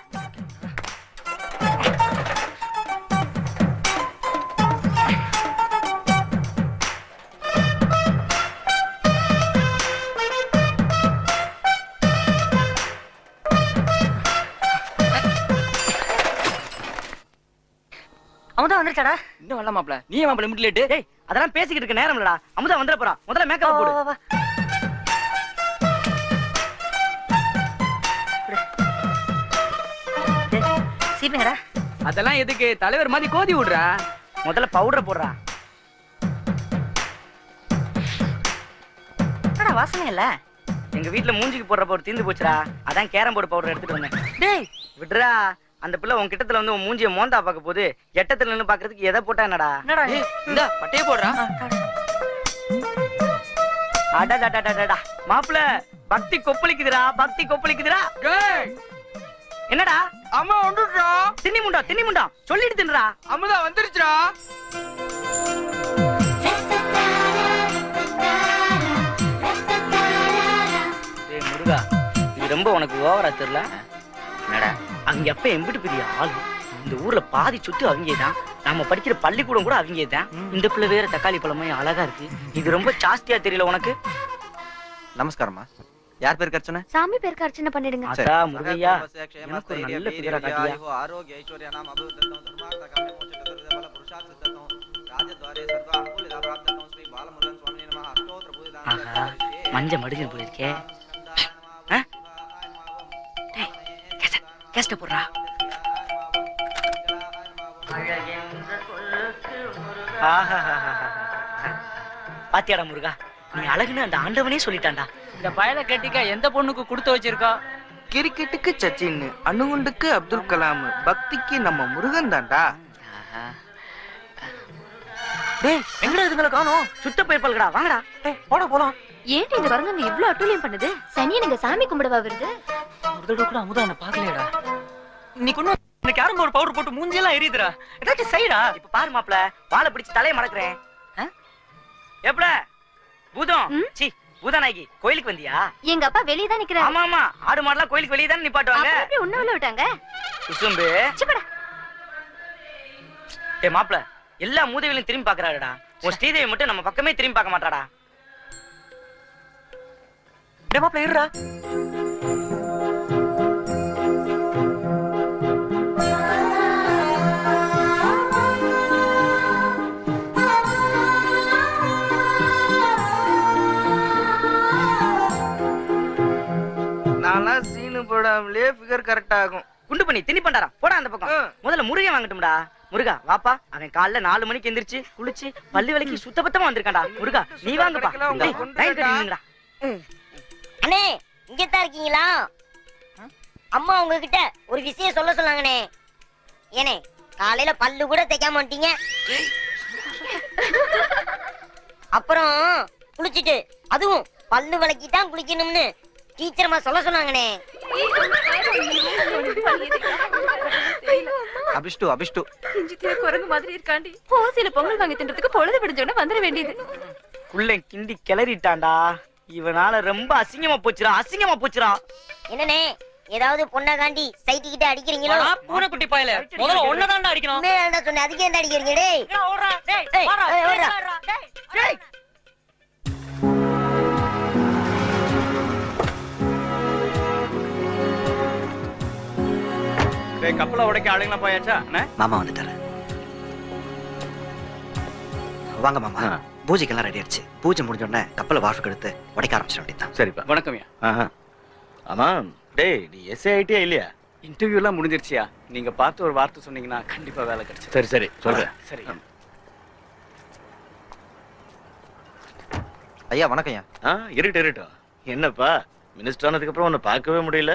அமுதா வந்துருச்சாடா? இன்னும் வரல மாப்ள. நீ ஏன் மாப்ள மிட் லேட்? டேய், அதெல்லாம் பேசிக்கிட்டு இருக்க நேரம் இல்லடா. அமுதா வந்துற போறா. முதல்ல மேக்கப் போடு. சீப்பிங்கடா. அதெல்லாம் எதுக்கு? தலைவர் மாதிரி கோதி விடுறா. முதல்ல பவுடர் போடுறா. என்னடா வாசனை இல்ல? எங்க வீட்ல மூஞ்சிக்கு போடுற பவுடர் தீந்து போச்சுடா. அதான் கேரம் போர்டு பவுடர் எடுத்துட்டு வந்தேன். டேய் விடுறா. அந்த பிள்ளை உன் கிட்டத்துல வந்து உன் மூஞ்சிய மோந்தா பாக்க போகுது. எட்டத்துல நின்னு பாக்குறதுக்கு எதை போட்டா என்னடா? இந்த பட்டைய போடுறா. அடடடடடடா. மாப்ள, பக்தி கொப்பளிக்குதுடா. பக்தி கொப்பளிக்குதுடா. என்னடா? அம்மா வந்துடுறா. தின்னி முண்டா சொல்லிட்டு தின்றா. அம்முதா வந்துருச்சுடா. டேய் முருகா, இது ரொம்ப உனக்கு ஓவரா தெரியல? என்னடா, அங்க அப்ப எம்பிட்டு பெரிய ஆளு. இந்த ஊர்ல பாதி சுத்து அவங்கதான். நாம படிக்கிற பள்ளிக்கூடம் கூட அவங்கதான். இந்த பிள்ளை வேற தக்காளி பழமே அழகா இருக்கு. இது ரொம்ப ஜாஸ்தியா தெரியல உனக்கு? நமஸ்காரம்மா. யார் பேருக்கு அர்ச்சனை? சாமி பேருக்கு அர்ச்சனை பண்ணிடுங்க. அதா முருகையா, எனக்கு ஒரு நல்ல பேரா காட்டியா. ஆரோக்கிய ஐஸ்வர்யா நாம அபிவர்த்தனம் தர்மார்த்த காம்ய மோட்ச சதுர்தபல புருஷார்த்த சித்தம் ராஜத்வாரே சர்வ அனுகூலதா பிராப்தம் ஸ்ரீ பாலமுருகன் சுவாமி நமः அஷ்டோத்திர பூஜிதான. மஞ்ச மடிஞ்சு போயிருக்கே. டேய், கேஸ்ட் போடுறா. பாத்தியாடா முருகா, நீ அழகுன்னு அந்த ஆண்டவனே சொல்லிட்டான்டா. இந்த பயல கட்டிக்க எந்த பொண்ணுக்கு கொடுத்து வச்சிருக்கா? கிரிக்கெட்டுக்கு சச்சின், அணுகுண்டுக்கு அப்துல் கலாம், பக்திக்கு நம்ம முருகன் தான்டா. டேய், எங்கடா இதுங்கள காணோம்? சுத்த போயிருப்பாளுடா. வாங்கடா. டேய், போலாம். ஏன்டி இந்த குரங்கு இவ்ளோ அட்டூழியம் பண்ணுது? சனியனுங்க சாமி கும்பிடவா வருது? ஒரு தடவை கூட அமுதா என்ன பாக்கலையடா. நீ கொண்டு எனக்கு யாரும் ஒரு பவுடர் போட்டு மூஞ்சியெல்லாம் எரியுதுடா. ஏதாச்சும் செய்டா. இப்ப பாரு மாப்ள, வாழை பிடிச்சு தலையை மடக்குறேன். எப்பட பூதம்? சீ, பூதநாயகி, கோயிலுக்கு வந்தியா? எங்க அப்பா வெளிய தான் நிக்கறாரு. ஆமா, ஆடு மாடலாம் கோயிலுக்கு வெளிய தான் நிப்பாட்டுவாங்க. அப்படி உன்ன உள்ள விட்டாங்க. சுசும்பு. சிப்படா. டேய் மாப்ள, எல்லா மூதேவிகளும் திரும்பி பாக்குறாருடா. உன் ஸ்ரீதேவி மட்டும் நம்ம பக்கமே திரும்பி பார்க்க மாட்டாடா. மாப்பிள்ள இருடா. நான்லாம் சீனு போடாமலே ஃபிகர் கரெக்ட் ஆகும். குண்டு பண்ணி திணி பண்டாரா போடா அந்த பக்கம். முதல்ல முருகன் வாங்கட்டும்டா. முருகா வாப்பா. அவன் காலைல 4 மணிக்கு எந்திரிச்சு குளிச்சு பல்லு விளக்கி சுத்தபத்தமா வந்திருக்கான்டா. முருகா நீ வாங்கப்பா. அண்ணே இங்கதான் இருக்கீங்களா? அம்மா உங்ககிட்ட ஒரு விஷயம் சொல்ல சொன்னாங்கண்ணே. ஏனே காலையில பல்லு கூட தைக்காம வந்துட்டீங்க. அப்புறம் குளிச்சுட்டு அதுவும் பல்லு விளக்கி தான் குளிக்கணும்னு டீச்சர்மா சொல்ல சொன்னாங்கண்ணே. அபிஷ்டு குரங்கு மாதிரி இருக்காண்டி ஓசியில பொங்கல் வாங்கி தின்றதுக்கு பொழுது விடிஞ்சோன்னு வந்துட வேண்டியது. குள்ளை கிண்டி கிளறிட்டான்டா. இவனால ரொம்ப அசிங்கமா போச்சுடா. என்னண்ணே ஏதாவது பொண்ணை காண்டி சைட்டு கிட்ட அடிக்கிறீங்களோ? பூனை குட்டி பாயல முதல்ல ஒன்னதான்டா அடிக்கணும். உண்மையா சொன்ன அதுக்கு என்ன அடிக்கிறீங்க? டேய் கப்பலை உடைக்க ஆளுங்களா போயாச்சா? மாமா வந்துட்டாரு. வாங்க மாமா. பூஜைக்கெல்லாம் ரெடி ஆயிடுச்சு. பூஜை முடிஞ்ச உடனே கப்பலை வாஷுக்கு எடுத்து உடைக்க ஆரம்பிச்சிட வேண்டியதான். சரிப்பா. வணக்கம்யா. ஆமா டேய் நீ எஸ்ஏ ஐடியா இல்லையா? இன்டர்வியூ எல்லாம் முடிஞ்சிருச்சியா? நீங்க பார்த்து ஒரு வார்த்தை சொன்னீங்கன்னா கண்டிப்பா வேலை கிடைச்சு. சரி சரி சொல்றேன். சரி ஐயா வணக்கம் ஐயா. இருட்டும். என்னப்பா மினிஸ்டர் ஆனதுக்கு அப்புறம் உன்னை பார்க்கவே முடியல?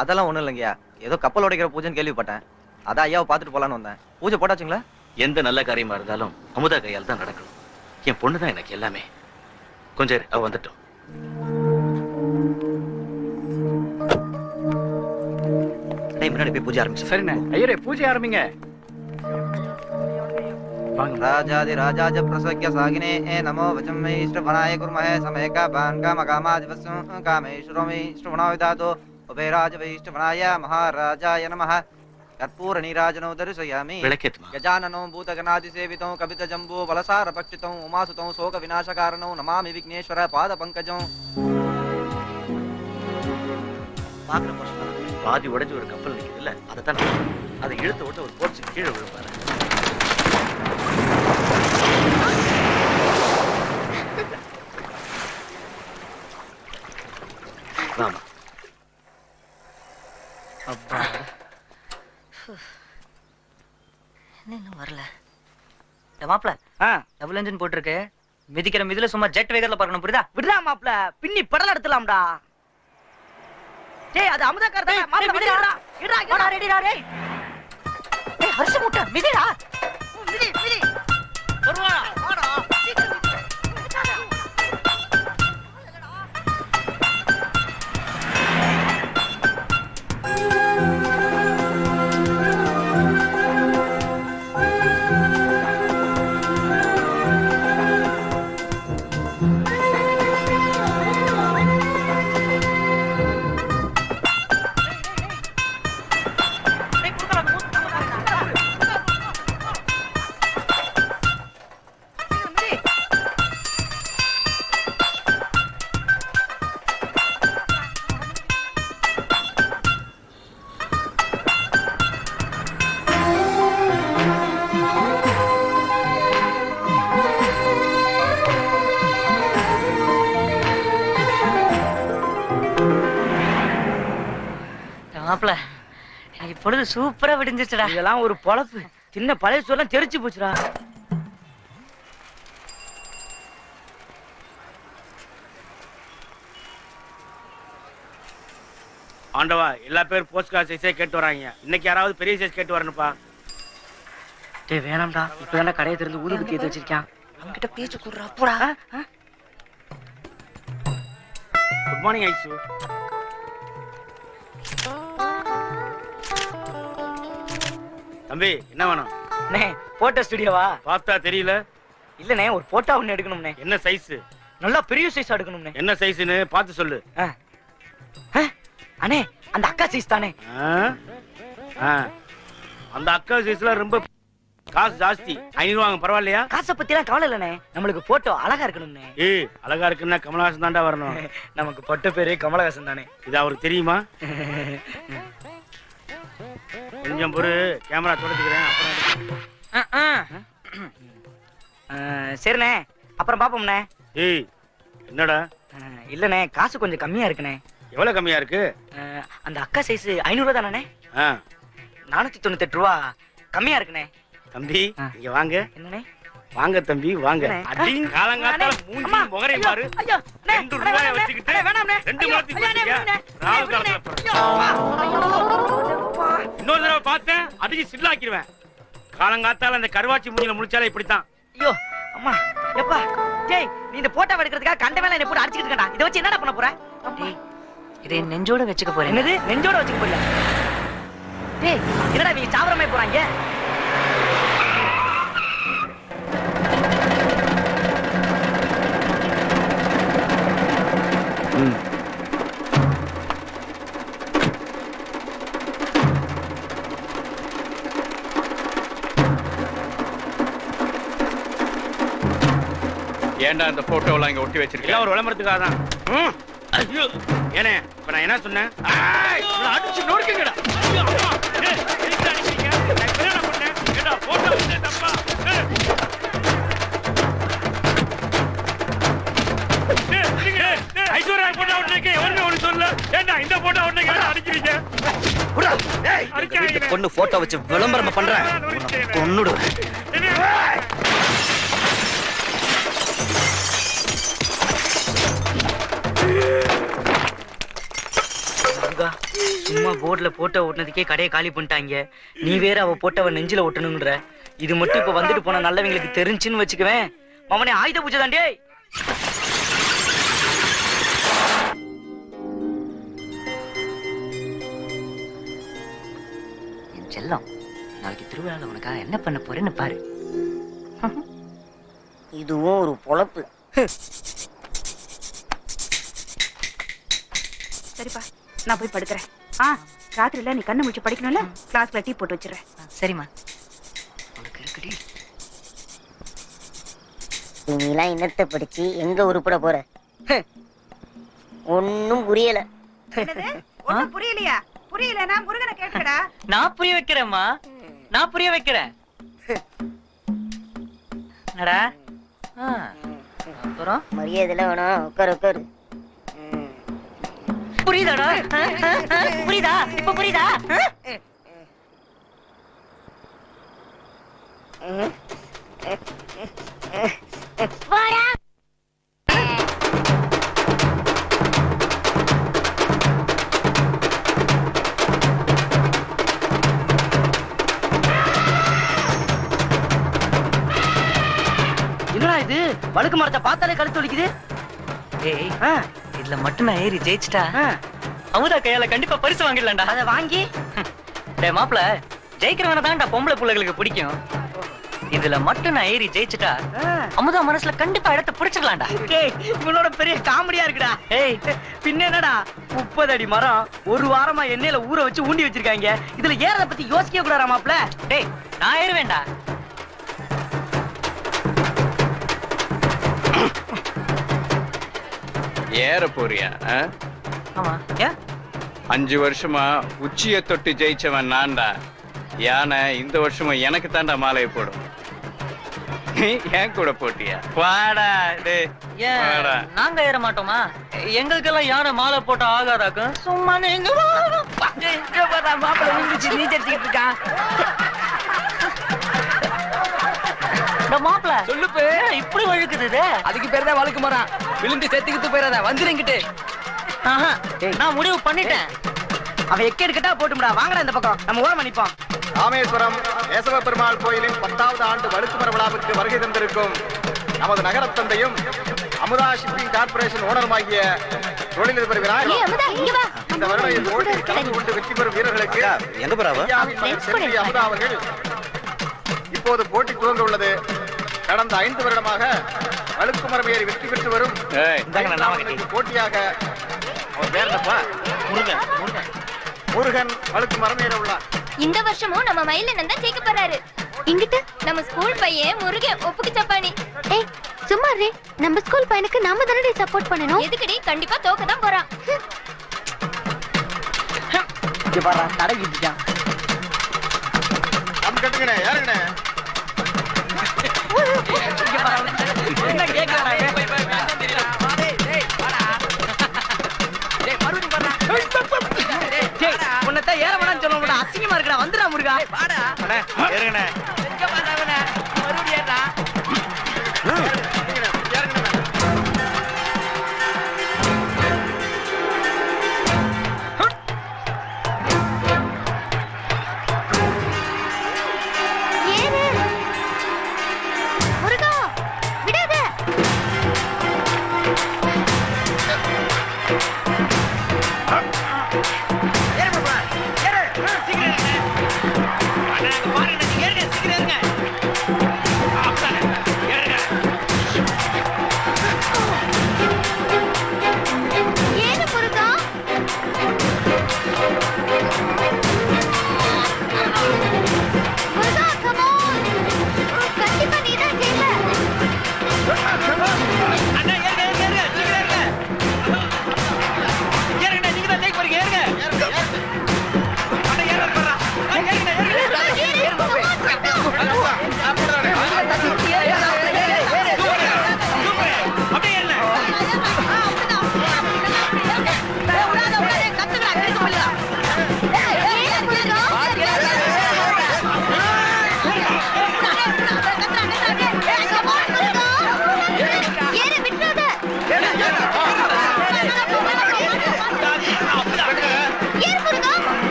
அதெல்லாம் ஒண்ணும் இல்லைங்கய்யா. ஏதோ கப்பல் உடைக்கிற பூஜைன்னு கேள்விப்பட்டேன். அதான் ஐயாவை பார்த்துட்டு போலான்னு வந்தேன். பூஜை போட்டாச்சுங்களா? எந்த நல்ல காரியமா இருந்தாலும் அமுதா கையால் தான் நடக்கணும். என் பொண்ணு தான் எனக்கு எல்லாமே. கொஞ்சம் அவ வந்துட்டோம். முன்னாடி போய் பூஜை ஆரம்பிச்சு. சரிண்ணே. ஐயரே பூஜை ஆரம்பிங்க. ராஜாதி ராஜாஜ பிரசக்ய சாகினே நமோ வச்சம் மே இஷ்டவனாய குர்மஹே சமேகா பான்கா மகாமாதிவஸ்ஸம் காமேஸ்வரோ மே இஷ்டவனா விதாதோ உபயராஜ வை இஷ்டவனாய மகாராஜாய நமஹ. கற்பூர நீராஜனோ தரிசயாமி. கஜானனோ பூதகணாதி சேவிதோ கபித ஜம்பு வலசார பக்ஷிதோ உமாசுதோ சோக விநாசகாரணோ நமாமி விக்னேஸ்வர பாத பங்கஜம். பாதி உடைஞ்சு ஒரு கப்பல் நிக்குதுல்ல, அதைத்தான் அதை இழுத்து விட்டு ஒரு போர்ச்சு கீழே விழுப்பாரு. ஆமா அப்பா என்ன வரல. மாப்பிள டபுள் என்ஜின் போட்டிருக்கு. மிதிக்கிற மிதில சும்மா ஜெட் வேகத்துல பறக்கணும். புரியுதா? விடுறா மாப்பிள. பின்னி படல எடுத்துலாம்டா. டேய் அது அமுதாக்கார தான். மாப்பிள மிதிடா. இடா ரெடிடா டேய். டேய் ஹர்ஷ முட்ட மிதிடா. மிதி வருவா. வாடா. மாப்பிள இப்பொழுது சூப்பரா விடிஞ்சிச்சுடா. இதெல்லாம் ஒரு பொழப்பு. சின்ன பழைய சோறுலாம் தெரிச்சு போச்சுடா. ஆண்டவா எல்லா பேரும் போஸ்ட் கார்டு சைஸே கேட்டு வராங்க. இன்னைக்கு யாராவது பெரிய சைஸ் கேட்டு வரணுப்பா. டேய் வேணாம்டா. இப்பதானே கடையை திறந்து ஊதுபத்தி ஏத்தி வச்சிருக்கான். அவன்கிட்ட பேச்சு கூடுறா போடா. குட் மார்னிங் ஐசு. தம்பி என்ன வேணும்? போட்டோ ஸ்டுடியோவா? பார்த்தா தெரியல. இல்லனே ஒரு போட்டோ ஒன்னு எடுக்கணும்னே. என்ன சைஸ்? நல்லா பெரிய சைஸ் எடுக்கணும்னே. என்ன சைஸ்னு பார்த்து சொல்லு. அண்ணே அந்த அக்கா சைஸ் தானே. அந்த அக்கா சைஸ்ல ரொம்ப காசு ஜாஸ்தி 500 வாங்க பரவாயில்லையா? காசை பத்தி எல்லாம் கவலை இல்லண்ணே, நம்மளுக்கு போட்டோ அழகா இருக்கணும்னே. ஏய் அழகா இருக்குன்னா கமலஹாசன் தான்டா வரணும். நமக்கு பொட்ட பேரே கமலஹாசன் தானே. இது அவருக்கு தெரியுமா? கொஞ்சம் பொறு, கேமரா தொடச்சுக்கிறேன். சரிண்ணே, அப்புறம் பாப்போம்ண்ணே. ஏய் என்னடா? இல்லண்ணே, காசு கொஞ்சம் கம்மியா இருக்குண்ணே. எவ்வளவு கம்மியா இருக்கு? அந்த அக்கா சைஸ் 500 ரூபா தானே? 498 ரூபா கம்மியா இருக்குண்ணே. தம்பி இங்க வாங்க. என்னண்ணே? வாங்க தம்பி வாங்க. அடி காலங்காத்தால மூஞ்சி முகரை பாரு. 2 ரூபாயை வச்சுக்கிட்டு 2 மாத்தி போட்டீங்க. ராவு காலத்துல இன்னொரு தடவை பார்த்தேன் அடிச்சு சில்லாக்கிடுவேன். காலங்காத்தால அந்த கருவாச்சி மூஞ்சில முடிச்சாலே இப்படித்தான். ஐயோ அம்மா எப்பா டேய், நீ இந்த போட்டோ எடுக்கிறதுக்காக கண்ட மேல என்ன போட்டு அடிச்சிட்டு இருக்கடா. இத வச்சு என்னடா பண்ண போற? டேய் இதை நெஞ்சோட வச்சுக்க போறேன். என்னது நெஞ்சோட வச்சுக்க போறியா? டேய் என்னடா நீ சாவரமே போறாங்க? ஏன்டா இந்த போட்டோலாம் இங்க ஒட்டி வச்சிருக்கீங்க? ஒரு விளம்பரத்துக்காக தான். ஐயோ ஏனே இப்ப நான் என்ன சொன்னேன்? அடிச்சு நொறுக்குங்கடா. ஐயோ அம்மா ஏய் எதுக்கு அடிச்சீங்க? நான் என்ன பண்ணேன்? ஏடா போட்டோ வந்து தப்பா? ஐஸ்வர்யா போட்டோ ஒட்டுறீங்க, எவருமே ஒண்ணு சொல்லல. ஏண்டா இந்த போட்டோ ஒட்டுறீங்க அடிக்கிறீங்க? புடா டேய், இந்த பொண்ணு போட்டோ வச்சு விளம்பரம் பண்றேன். பொண்ணுடு. சும்மா போர்டுல போட்டோ ஓட்டுனதுக்கே கடையை காலி பண்ணிட்டாங்க. நீ வேற அவ போட்டோவை நெஞ்சில ஒட்டணும்ன்ற. இது மட்டும் இப்ப வந்துட்டு போன நல்லவங்களுக்கு தெரிஞ்சுன்னு வச்சுக்குவேன். மவனே ஆயுத பூஜை தாண்டே. என் செல்லம், நாளைக்கு திருவிழால உனக்காக என்ன பண்ண போறேன்னு பாரு. இதுவும் ஒரு பொழப்பு. சரிப்பா, நான் போய் படுக்கிறேன். ராத்திரில நீ கண்ணு முடிச்சு படிக்கணும்ல, கிளாஸ்ல டீ போட்டு வச்சிடுறேன். சரிம்மா. உனக்கு இருக்குடி. நீலாம் என்னத்தை படிச்சு எங்க உருப்பட போற? ஒன்னும் புரியல. ஒண்ணும் புரியலையா? புரியலனா முருகனை கேட்கடா. நான் புரிய வைக்கிறேம்மா, நான் புரிய வைக்கிறேன். என்னடா? அப்புறம் மரியாதைல வேணாம், உட்காரு உட்காரு. புரியுதாடா? புரியுதா? இப்ப புரியுதா? என்னடா இது? வழுக்கு மரத்தை பார்த்தாலே கழுத்து வலிக்குது. ஏய் இதுல மட்டும் நான் ஏறி ஜெயிச்சிட்டா அமுதா கையால கண்டிப்பா பரிசு வாங்கிடலாம்டா. அதை வாங்கி டேய் மாப்ள, ஜெயிக்கிறவன தான்டா பொம்பளை புள்ளைகளுக்கு பிடிக்கும். இதுல மட்டும் நான் ஏறி ஜெயிச்சிட்டா அமுதா மனசுல கண்டிப்பா இடத்தை பிடிச்சிடலாம்டா. இவனோட பெரிய காமெடியா இருக்குடா. ஏய் பின்ன என்னடா, 30 அடி மரம் ஒரு வாரமா எண்ணெயில ஊற வச்சு ஊண்டி வச்சிருக்காங்க. இதுல ஏறத பத்தி யோசிக்க கூடாதா மாப்ள? டேய் நான் ஏறுவேன்டா. ஏற போறியா? ஆமா. ஏன் 5 வருஷமா உச்சிய தொட்டு ஜெயிச்சவன் நான்டா. யானை இந்த வருஷமும் எனக்கு தாண்டா மாலையை போடும். ஏன் கூட போட்டியா? வாடா டேய். வாடா. நாங்க ஏற மாட்டோமா? எங்களுக்கெல்லாம் யானை மாலை போட்டா ஆகாதாக்கும். சும்மா நீங்க மாப்பிள்ள விழுந்துச்சு, நீ தெரிஞ்சுக்கிட்டு இருக்கான். மாப்பிள்ள சொல்லுப்பு இப்படி வழுக்குது. அதுக்கு பேர் தான் வழுக்கு மரம். விழுந்து செத்துக்கிட்டு போயிடாத, வந்துருங்கிட்டு. நான் முடிவு பண்ணிட்டேன். அவன் எக்க எடுக்கட்டா போட்டும்டா. வாங்கடா இந்த பக்கம், நம்ம ஓரம் நிப்போம். ராமேஸ்வரம் கேசவ பெருமாள் கோயிலின் 10வது ஆண்டு வழுக்குமர விழாவுக்கு வருகை தந்திருக்கும் நமது நகரத் தந்தையும் அமுதா ஷிப்பிங் கார்பரேஷன் ஓனருமாகிய தொழிலதிபர் விநாயகர் இந்த வருடம் போட்டியில் கலந்து கொண்டு வெற்றி பெறும் வீரர்களுக்கு செல்வி அமுதா அவர்கள் இப்போது போட்டி துவங்க உள்ளது. கடந்த 5 வருடமாக வழுக்குமரம் ஏறி வெற்றி பெற்று வரும் போட்டியாக அவர் பேர் என்னப்பா? முருகன் வழுக்குமரம் ஏற உள்ளார். இந்த வருஷமும் நம்ம மயிலண்ணன் தான் ஜெயிக்க போறாரு. இங்கிட்ட நம்ம ஸ்கூல் பையன் முருகன் ஒப்புக்கு சப்பானி. ஏய் சும்மா ரே, நம்ம ஸ்கூல் பையனுக்கு நாம தானே சப்போர்ட் பண்ணணும். எதுக்குடி? கண்டிப்பா தோக்க தான் போறான். இங்க பாரு தடை விட்டுட்டான். நம்ம கட்டுங்கண்ணே, யாருங்கண்ணே? என்ன கேக்குறானே? உன்னதான் ஏற வேணாம்னு சொல்ல முடியாது. அசிங்கமா இருக்கடா. வந்துடா முருகா. வாடா. அண்ணே, ஏறுங்கண்ணே. எங்க பாத்தாவனே? மறுபடியும் ஏறா.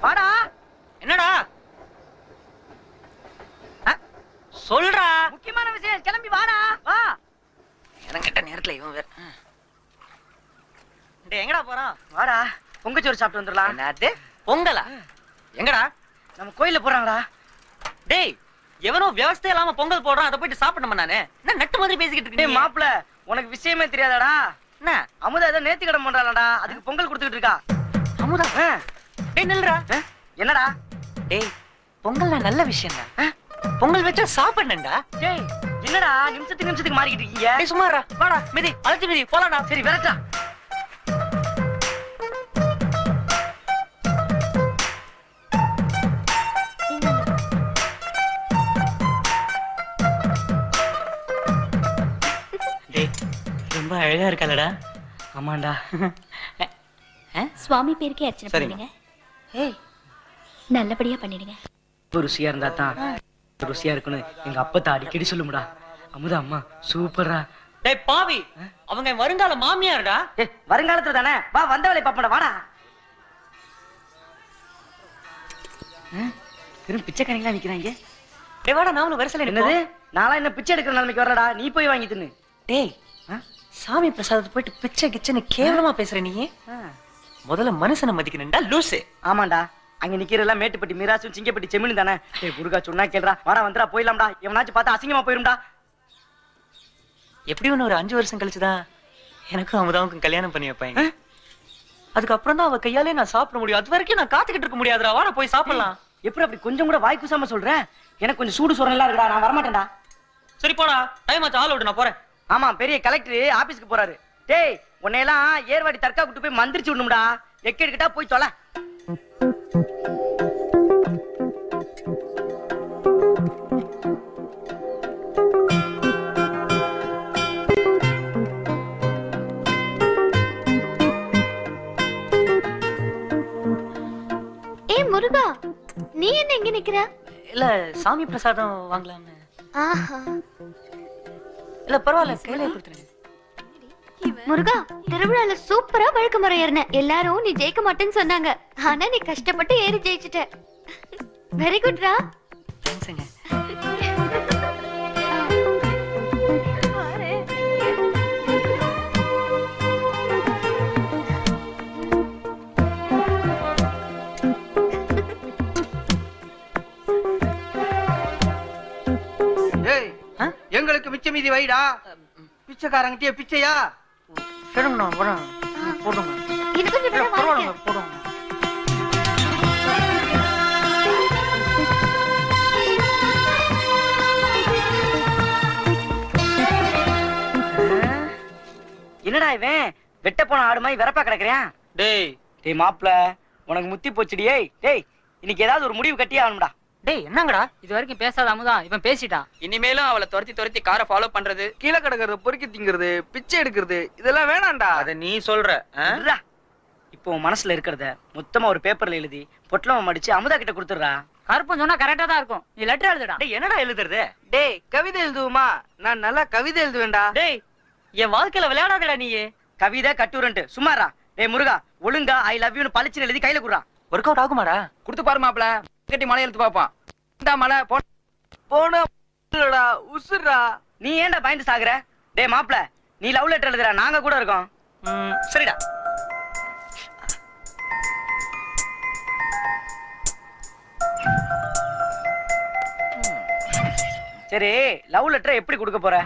வாடா. என்னடா சொல்றா? முக்கியமான விஷயம். கிளம்பி வாடா. வா. எனக்கிட்ட நேரத்துல இவன் வேற. டேய் எங்கடா போறான்? வாடா. பொங்கச்சோறு சாப்பிட்டு வந்துடலாம். என்னது பொங்கலா? எங்கடா? நம்ம கோயில்ல போறாங்கடா. டேய் எவனோ வியவஸ்தை இல்லாம பொங்கல் போடுறான். அதை போயிட்டு சாப்பிடணுமா நானு? என்ன நட்டு மாதிரி பேசிக்கிட்டு இருக்கீங்க? டேய் மாப்ள, உனக்கு விஷயமே தெரியாதாடா? என்ன அமுதா ஏதோ நேர்த்தி கடன் பண்றாளடா. அதுக்கு பொங்கல் கொடுத்துக்கிட்டு இருக்கா. அமுதா? டேய் நில்றா. என்னடா? டேய் பொங்கல்னா நல்ல விஷயம் தான். பொங்கல் வச்சா சாப்பிடணும்டா. டேய் என்னடா நிமிஷத்துக்கு மாறிக்கிட்டு இருக்கீங்க? டேய் சும்மா இருடா. வாடா மிதி அழைச்சி மிதி போலாம்டா. சரி விரட்டா. டேய் ரொம்ப அழகா இருக்கலடா. ஆமாண்டா. சுவாமி பேருக்கே அர்ச்சனை சரிங்க. பண்ணுங்க. நல்லபடியா பண்ணிடுங்க. ருசியா இருந்தா தான் ருசியா இருக்குன்னு எங்க அப்பத்தா அடிக்கடி சொல்லுமுடா. அமுதா அம்மா சூப்பரா. டேய் பாவி, அவங்க வருங்கால மாமியார்டா. ஏய் வருங்காலத்துல தானே. வா வந்த வேலைய பாப்படா. வாடா. பெரும் பிச்சைக்காரங்களா நிக்கிறாங்க. டேய் வாடா நாமளும் வரிசையில என்னது நாளா என்ன பிச்சை எடுக்கிற நிலைமைக்கு வரலடா நீ போய் வாங்கி தின்னு டேய் சாமி பிரசாதத்தை போயிட்டு பிச்சை கிச்சன்னு கேவலமா பேசுற நீ முதல்ல மனுஷனை மதிக்கணும்டா லூசு. ஆமாண்டா அங்க நிக்கிறதெல்லாம் மேட்டுப்பட்டி மீராசும் சிங்கப்பட்டி செமினு தானே. டேய் முருகா சொன்னா கேளுடா வாடா வந்துடா போயிடலாம்டா. எவனாச்சும் பார்த்தா அசிங்கமா போயிரும்டா. எப்படி ஒண்ணு ஒரு 5 வருஷம் கழிச்சுதான் எனக்கும் அமுதாவுக்கும் கல்யாணம் பண்ணி வைப்பாங்க. அதுக்கப்புறம் தான் அவ கையாலே நான் சாப்பிட முடியும். அது வரைக்கும் நான் காத்துக்கிட்டு இருக்க முடியாதுடா. வாடா போய் சாப்பிடலாம். எப்படி அப்படி கொஞ்சம் கூட வாய் கூசாம சொல்றேன்? எனக்கு கொஞ்சம் சூடு சொரணெல்லாம் இருக்குடா. நான் வரமாட்டேன்டா. சரி போடா டைம் ஆச்சு ஆள் விட்டு நான் போறேன். ஆமா பெரிய கலெக்டர் ஆபீஸ்க்கு போறாரு. டேய் உன்னையெல்லாம் ஏர்வாடி தர்கா கூட்டு போய் மந்திரிச்சு விடணும்டா. எக்கெடுக்கிட்டா போய் தொலை. முருகா நீ என்ன இங்க நிக்கிற? இல்ல சாமி பிரசாதம் வாங்கலாம்னு. ஆஹா இல்ல பரவாயில்ல கையில கொடுத்துருங்க. முருகா திருவிழால சூப்பரா வழுக்கு முறை ஏறின. எல்லாரும் நீ ஜெயிக்க மாட்டேன்னு சொன்னாங்க. ஆனா நீ கஷ்டப்பட்டு ஏறி ஜெயிச்சிட்ட. வெரி குட்ரா. தேங்க்ஸ்ங்க. எங்களுக்கு மிச்ச மீதி வைடா. பிச்சைக்காரங்கிட்டே பிச்சையா? சரிங்கண்ணா வரேன். போடுங்க. பரவாயில்ல போடுங்க. என்னடா இவன் வெட்ட போன ஆடு மாதிரி வெறப்பா கிடக்குறேன். டேய் டேய் மாப்ள உனக்கு முத்தி போச்சுடியே. டேய் இன்னைக்கு ஏதாவது ஒரு முடிவு கட்டியே ஆகணும்டா. டேய் என்னங்கடா இது வரைக்கும் பேசாத அமுதா இவன் பேசிட்டான். இனிமேலும் அவளை துரத்தி காரை ஃபாலோ பண்றது, கீழே கிடக்கிறது, பொறுக்கி திங்கிறது, பிச்சை எடுக்கிறது இதெல்லாம் வேணாம்டா. அத நீ சொல்ற. இப்போ மனசுல இருக்கிறத மொத்தமா ஒரு பேப்பர்ல எழுதி பொட்டலம் மடிச்சு அமுதா கிட்ட கொடுத்துடுறா. கருப்பன் சொன்னா கரெக்டா தான் இருக்கும். நீ லெட்டர் எழுதுடா. டேய் என்னடா எழுதுறது? டேய் கவிதை எழுதுவோமா? நான் நல்லா கவிதை எழுதுவேன்டா. டேய் என் வாழ்க்கையில விளையாடாதடா நீ. கவிதை கட்டுரன்ட்டு சும்மாரா. டேய் முருகா ஒழுங்கா ஐ லவ் யூன்னு பளிச்சுன்னு எழுதி கையில குடுறா. ஒர்க் அவுட் ஆகுமாடா? கொடுத்து பாரு மாப்ள. கட்டி மலை எழுத்து பாப்பான். இந்த மலை போனடா உசுரா. நீ ஏன்டா பயந்து சாகுற? டேய் மாப்ள நீ லவ் லெட்டர் எழுதுற நாங்க கூட இருக்கோம். சரிடா. சரி லவ் லெட்டர் எப்படி கொடுக்க போற?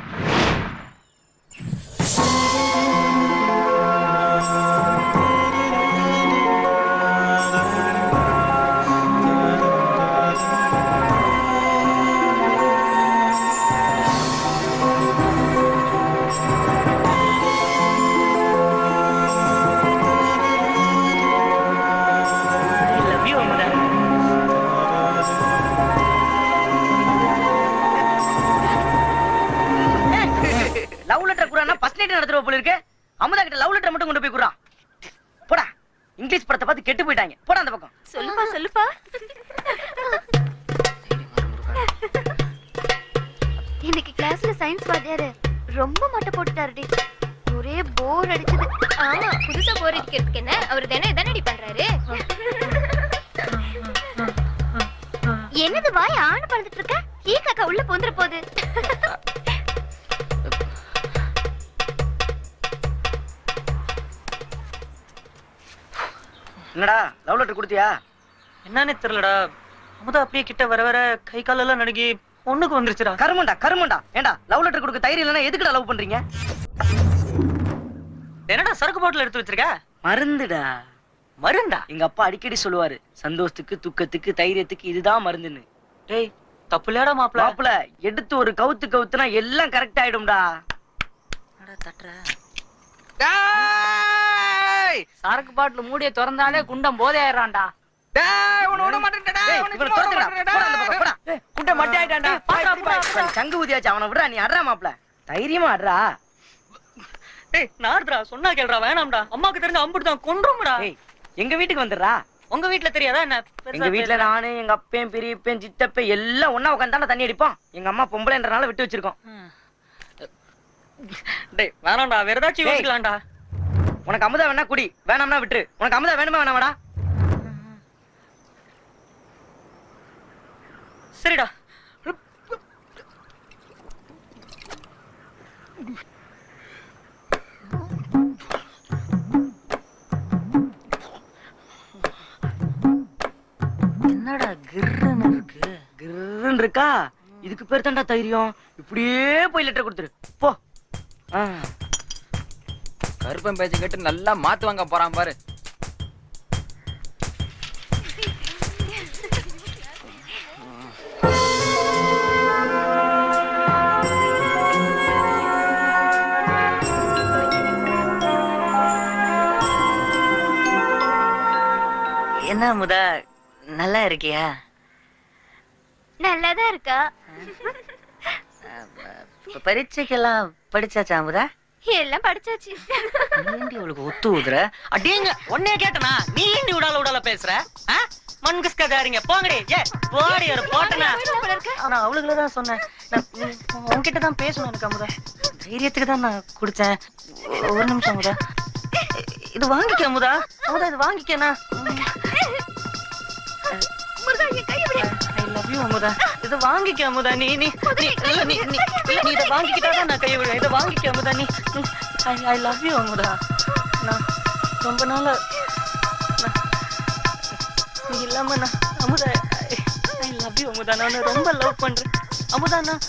நடத்துற போல இருக்கு. அமுதா கிட்ட லவ் லெட்டர் மட்டும் கொண்டு போய் குடுறா. போடா இங்கிலீஷ் படத்தை பார்த்து கெட்டு போயிட்டாங்க. போடா அந்த பக்கம். சொல்லுப்பா சொல்லுப்பா. இன்னைக்கு கிளாஸ்ல சயின்ஸ் வாத்தியாரு ரொம்ப மட்டை போட்டுட்டாருடி. ஒரே போர் அடிச்சது. ஆமா புதுசா போர் அடிக்கிறதுக்கு என்ன அவர் தானே தானடி பண்றாரு. என்னது வாய் ஆணு பறந்துட்டு இருக்க? ஈ காக்கா உள்ள போந்துற போகுது. என்னடா லவ் லெட்டர் கொடுத்தியா? என்னன்னு தெரியலடா. அமுதா அப்படியே கிட்ட வர வர கை கால் எல்லாம் நடுங்கி ஒண்ணுக்கு வந்துருச்சுடா. கருமண்டா. ஏண்டா லவ் லெட்டர் கொடுக்க தைரியம் இல்லைன்னா எதுக்குடா லவ் பண்றீங்க? என்னடா சரக்கு பாட்டில் எடுத்து வச்சிருக்க? மருந்துடா. மருந்தா? எங்க அப்பா அடிக்கடி சொல்லுவாரு சந்தோஷத்துக்கு துக்கத்துக்கு தைரியத்துக்கு இதுதான் மருந்துன்னு. டேய் தப்பு இல்லடா மாப்ள. மாப்ள எடுத்து ஒரு கவுத்துனா எல்லாம் கரெக்ட் ஆயிடும்டா. சரக்கு பாட்டில் மூடிய திறந்தாலே குண்டம் போதே ஆயிடுறான்டா. சங்கு ஊதியாச்சு அவனை விடுறா. நீ அட்றா மாப்ள தைரியமா அட்றா. நார்தா சொன்னா கேள்றா. வேணாம்டா அம்மாக்கு தெரிஞ்ச அம்புட்டு கொன்றும்டா. எங்க வீட்டுக்கு வந்துடுறா. உங்க வீட்டுல தெரியாதா என்ன? எங்க வீட்டுல நானு எங்க அப்பேன் பெரியப்பேன் சித்தப்ப எல்லாம் ஒன்னா உட்காந்து தண்ணி அடிப்போம். எங்க அம்மா பொம்பளைன்றனால விட்டு வச்சிருக்கோம். டேய் வேணாம்டா வேற ஏதாச்சும் யோசிக்கலாம்டா. உனக்கு அமுதா வேணா குடி, வேணாம்னா விட்டுரு. உனக்கு அமுதா வேணுமா வேணாமாடா? சரிடா திக்குன்னு இருக்கா, இதுக்கு பேர் தான்டா தைரியம். இப்படியே போய் லெட்டர் கொடுத்துரு போ. கருப்பன் பேச்சு கேட்டு நல்லா மாத்து வாங்க போறான் பாரு. என்ன அமுதா, நல்லா இருக்கியா? நல்லாதான் இருக்கா. பரீட்சைக்கெல்லாம் படிச்சாச்சா அமுதா? எல்லாம் படிச்சாச்சு. ஏண்டி அவளுக்கு ஒத்து ஊதுற? அடேங்க உன்னைய கேட்டனா, நீ ஏண்டி உடால பேசுற? மண்கஸ்காதாரிங்க போங்கடி. ஏ போடி ஒரு போட்டனா. நான் அவளுக்குள்ள தான் சொன்னேன். உன்கிட்ட தான் பேசணும் எனக்கு அமுதா. தைரியத்துக்கு தான் நான் குடிச்சேன். ஒரு நிமிஷம் அமுதா, இது வாங்கிக்க அமுதா. அமுதா இது வாங்கிக்கனா. I love you Amudha. இது வாங்கிக்க அமுதா. நீ நீ இல்ல நீ நீ இத வாங்கிக்கிட்டாதான் நான் கை விடுவேன். இத வாங்கிக்க அமுதா. நீ I love you அமுதா. நான் ரொம்ப நாளா நீ இல்லாம நான் Amudha I love you Amudha. நான் ரொம்ப லவ் பண்றேன் அமுதா. நான்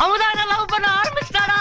அமுதா நான் லவ் பண்ண ஆரம்பிச்சிட்டாடா.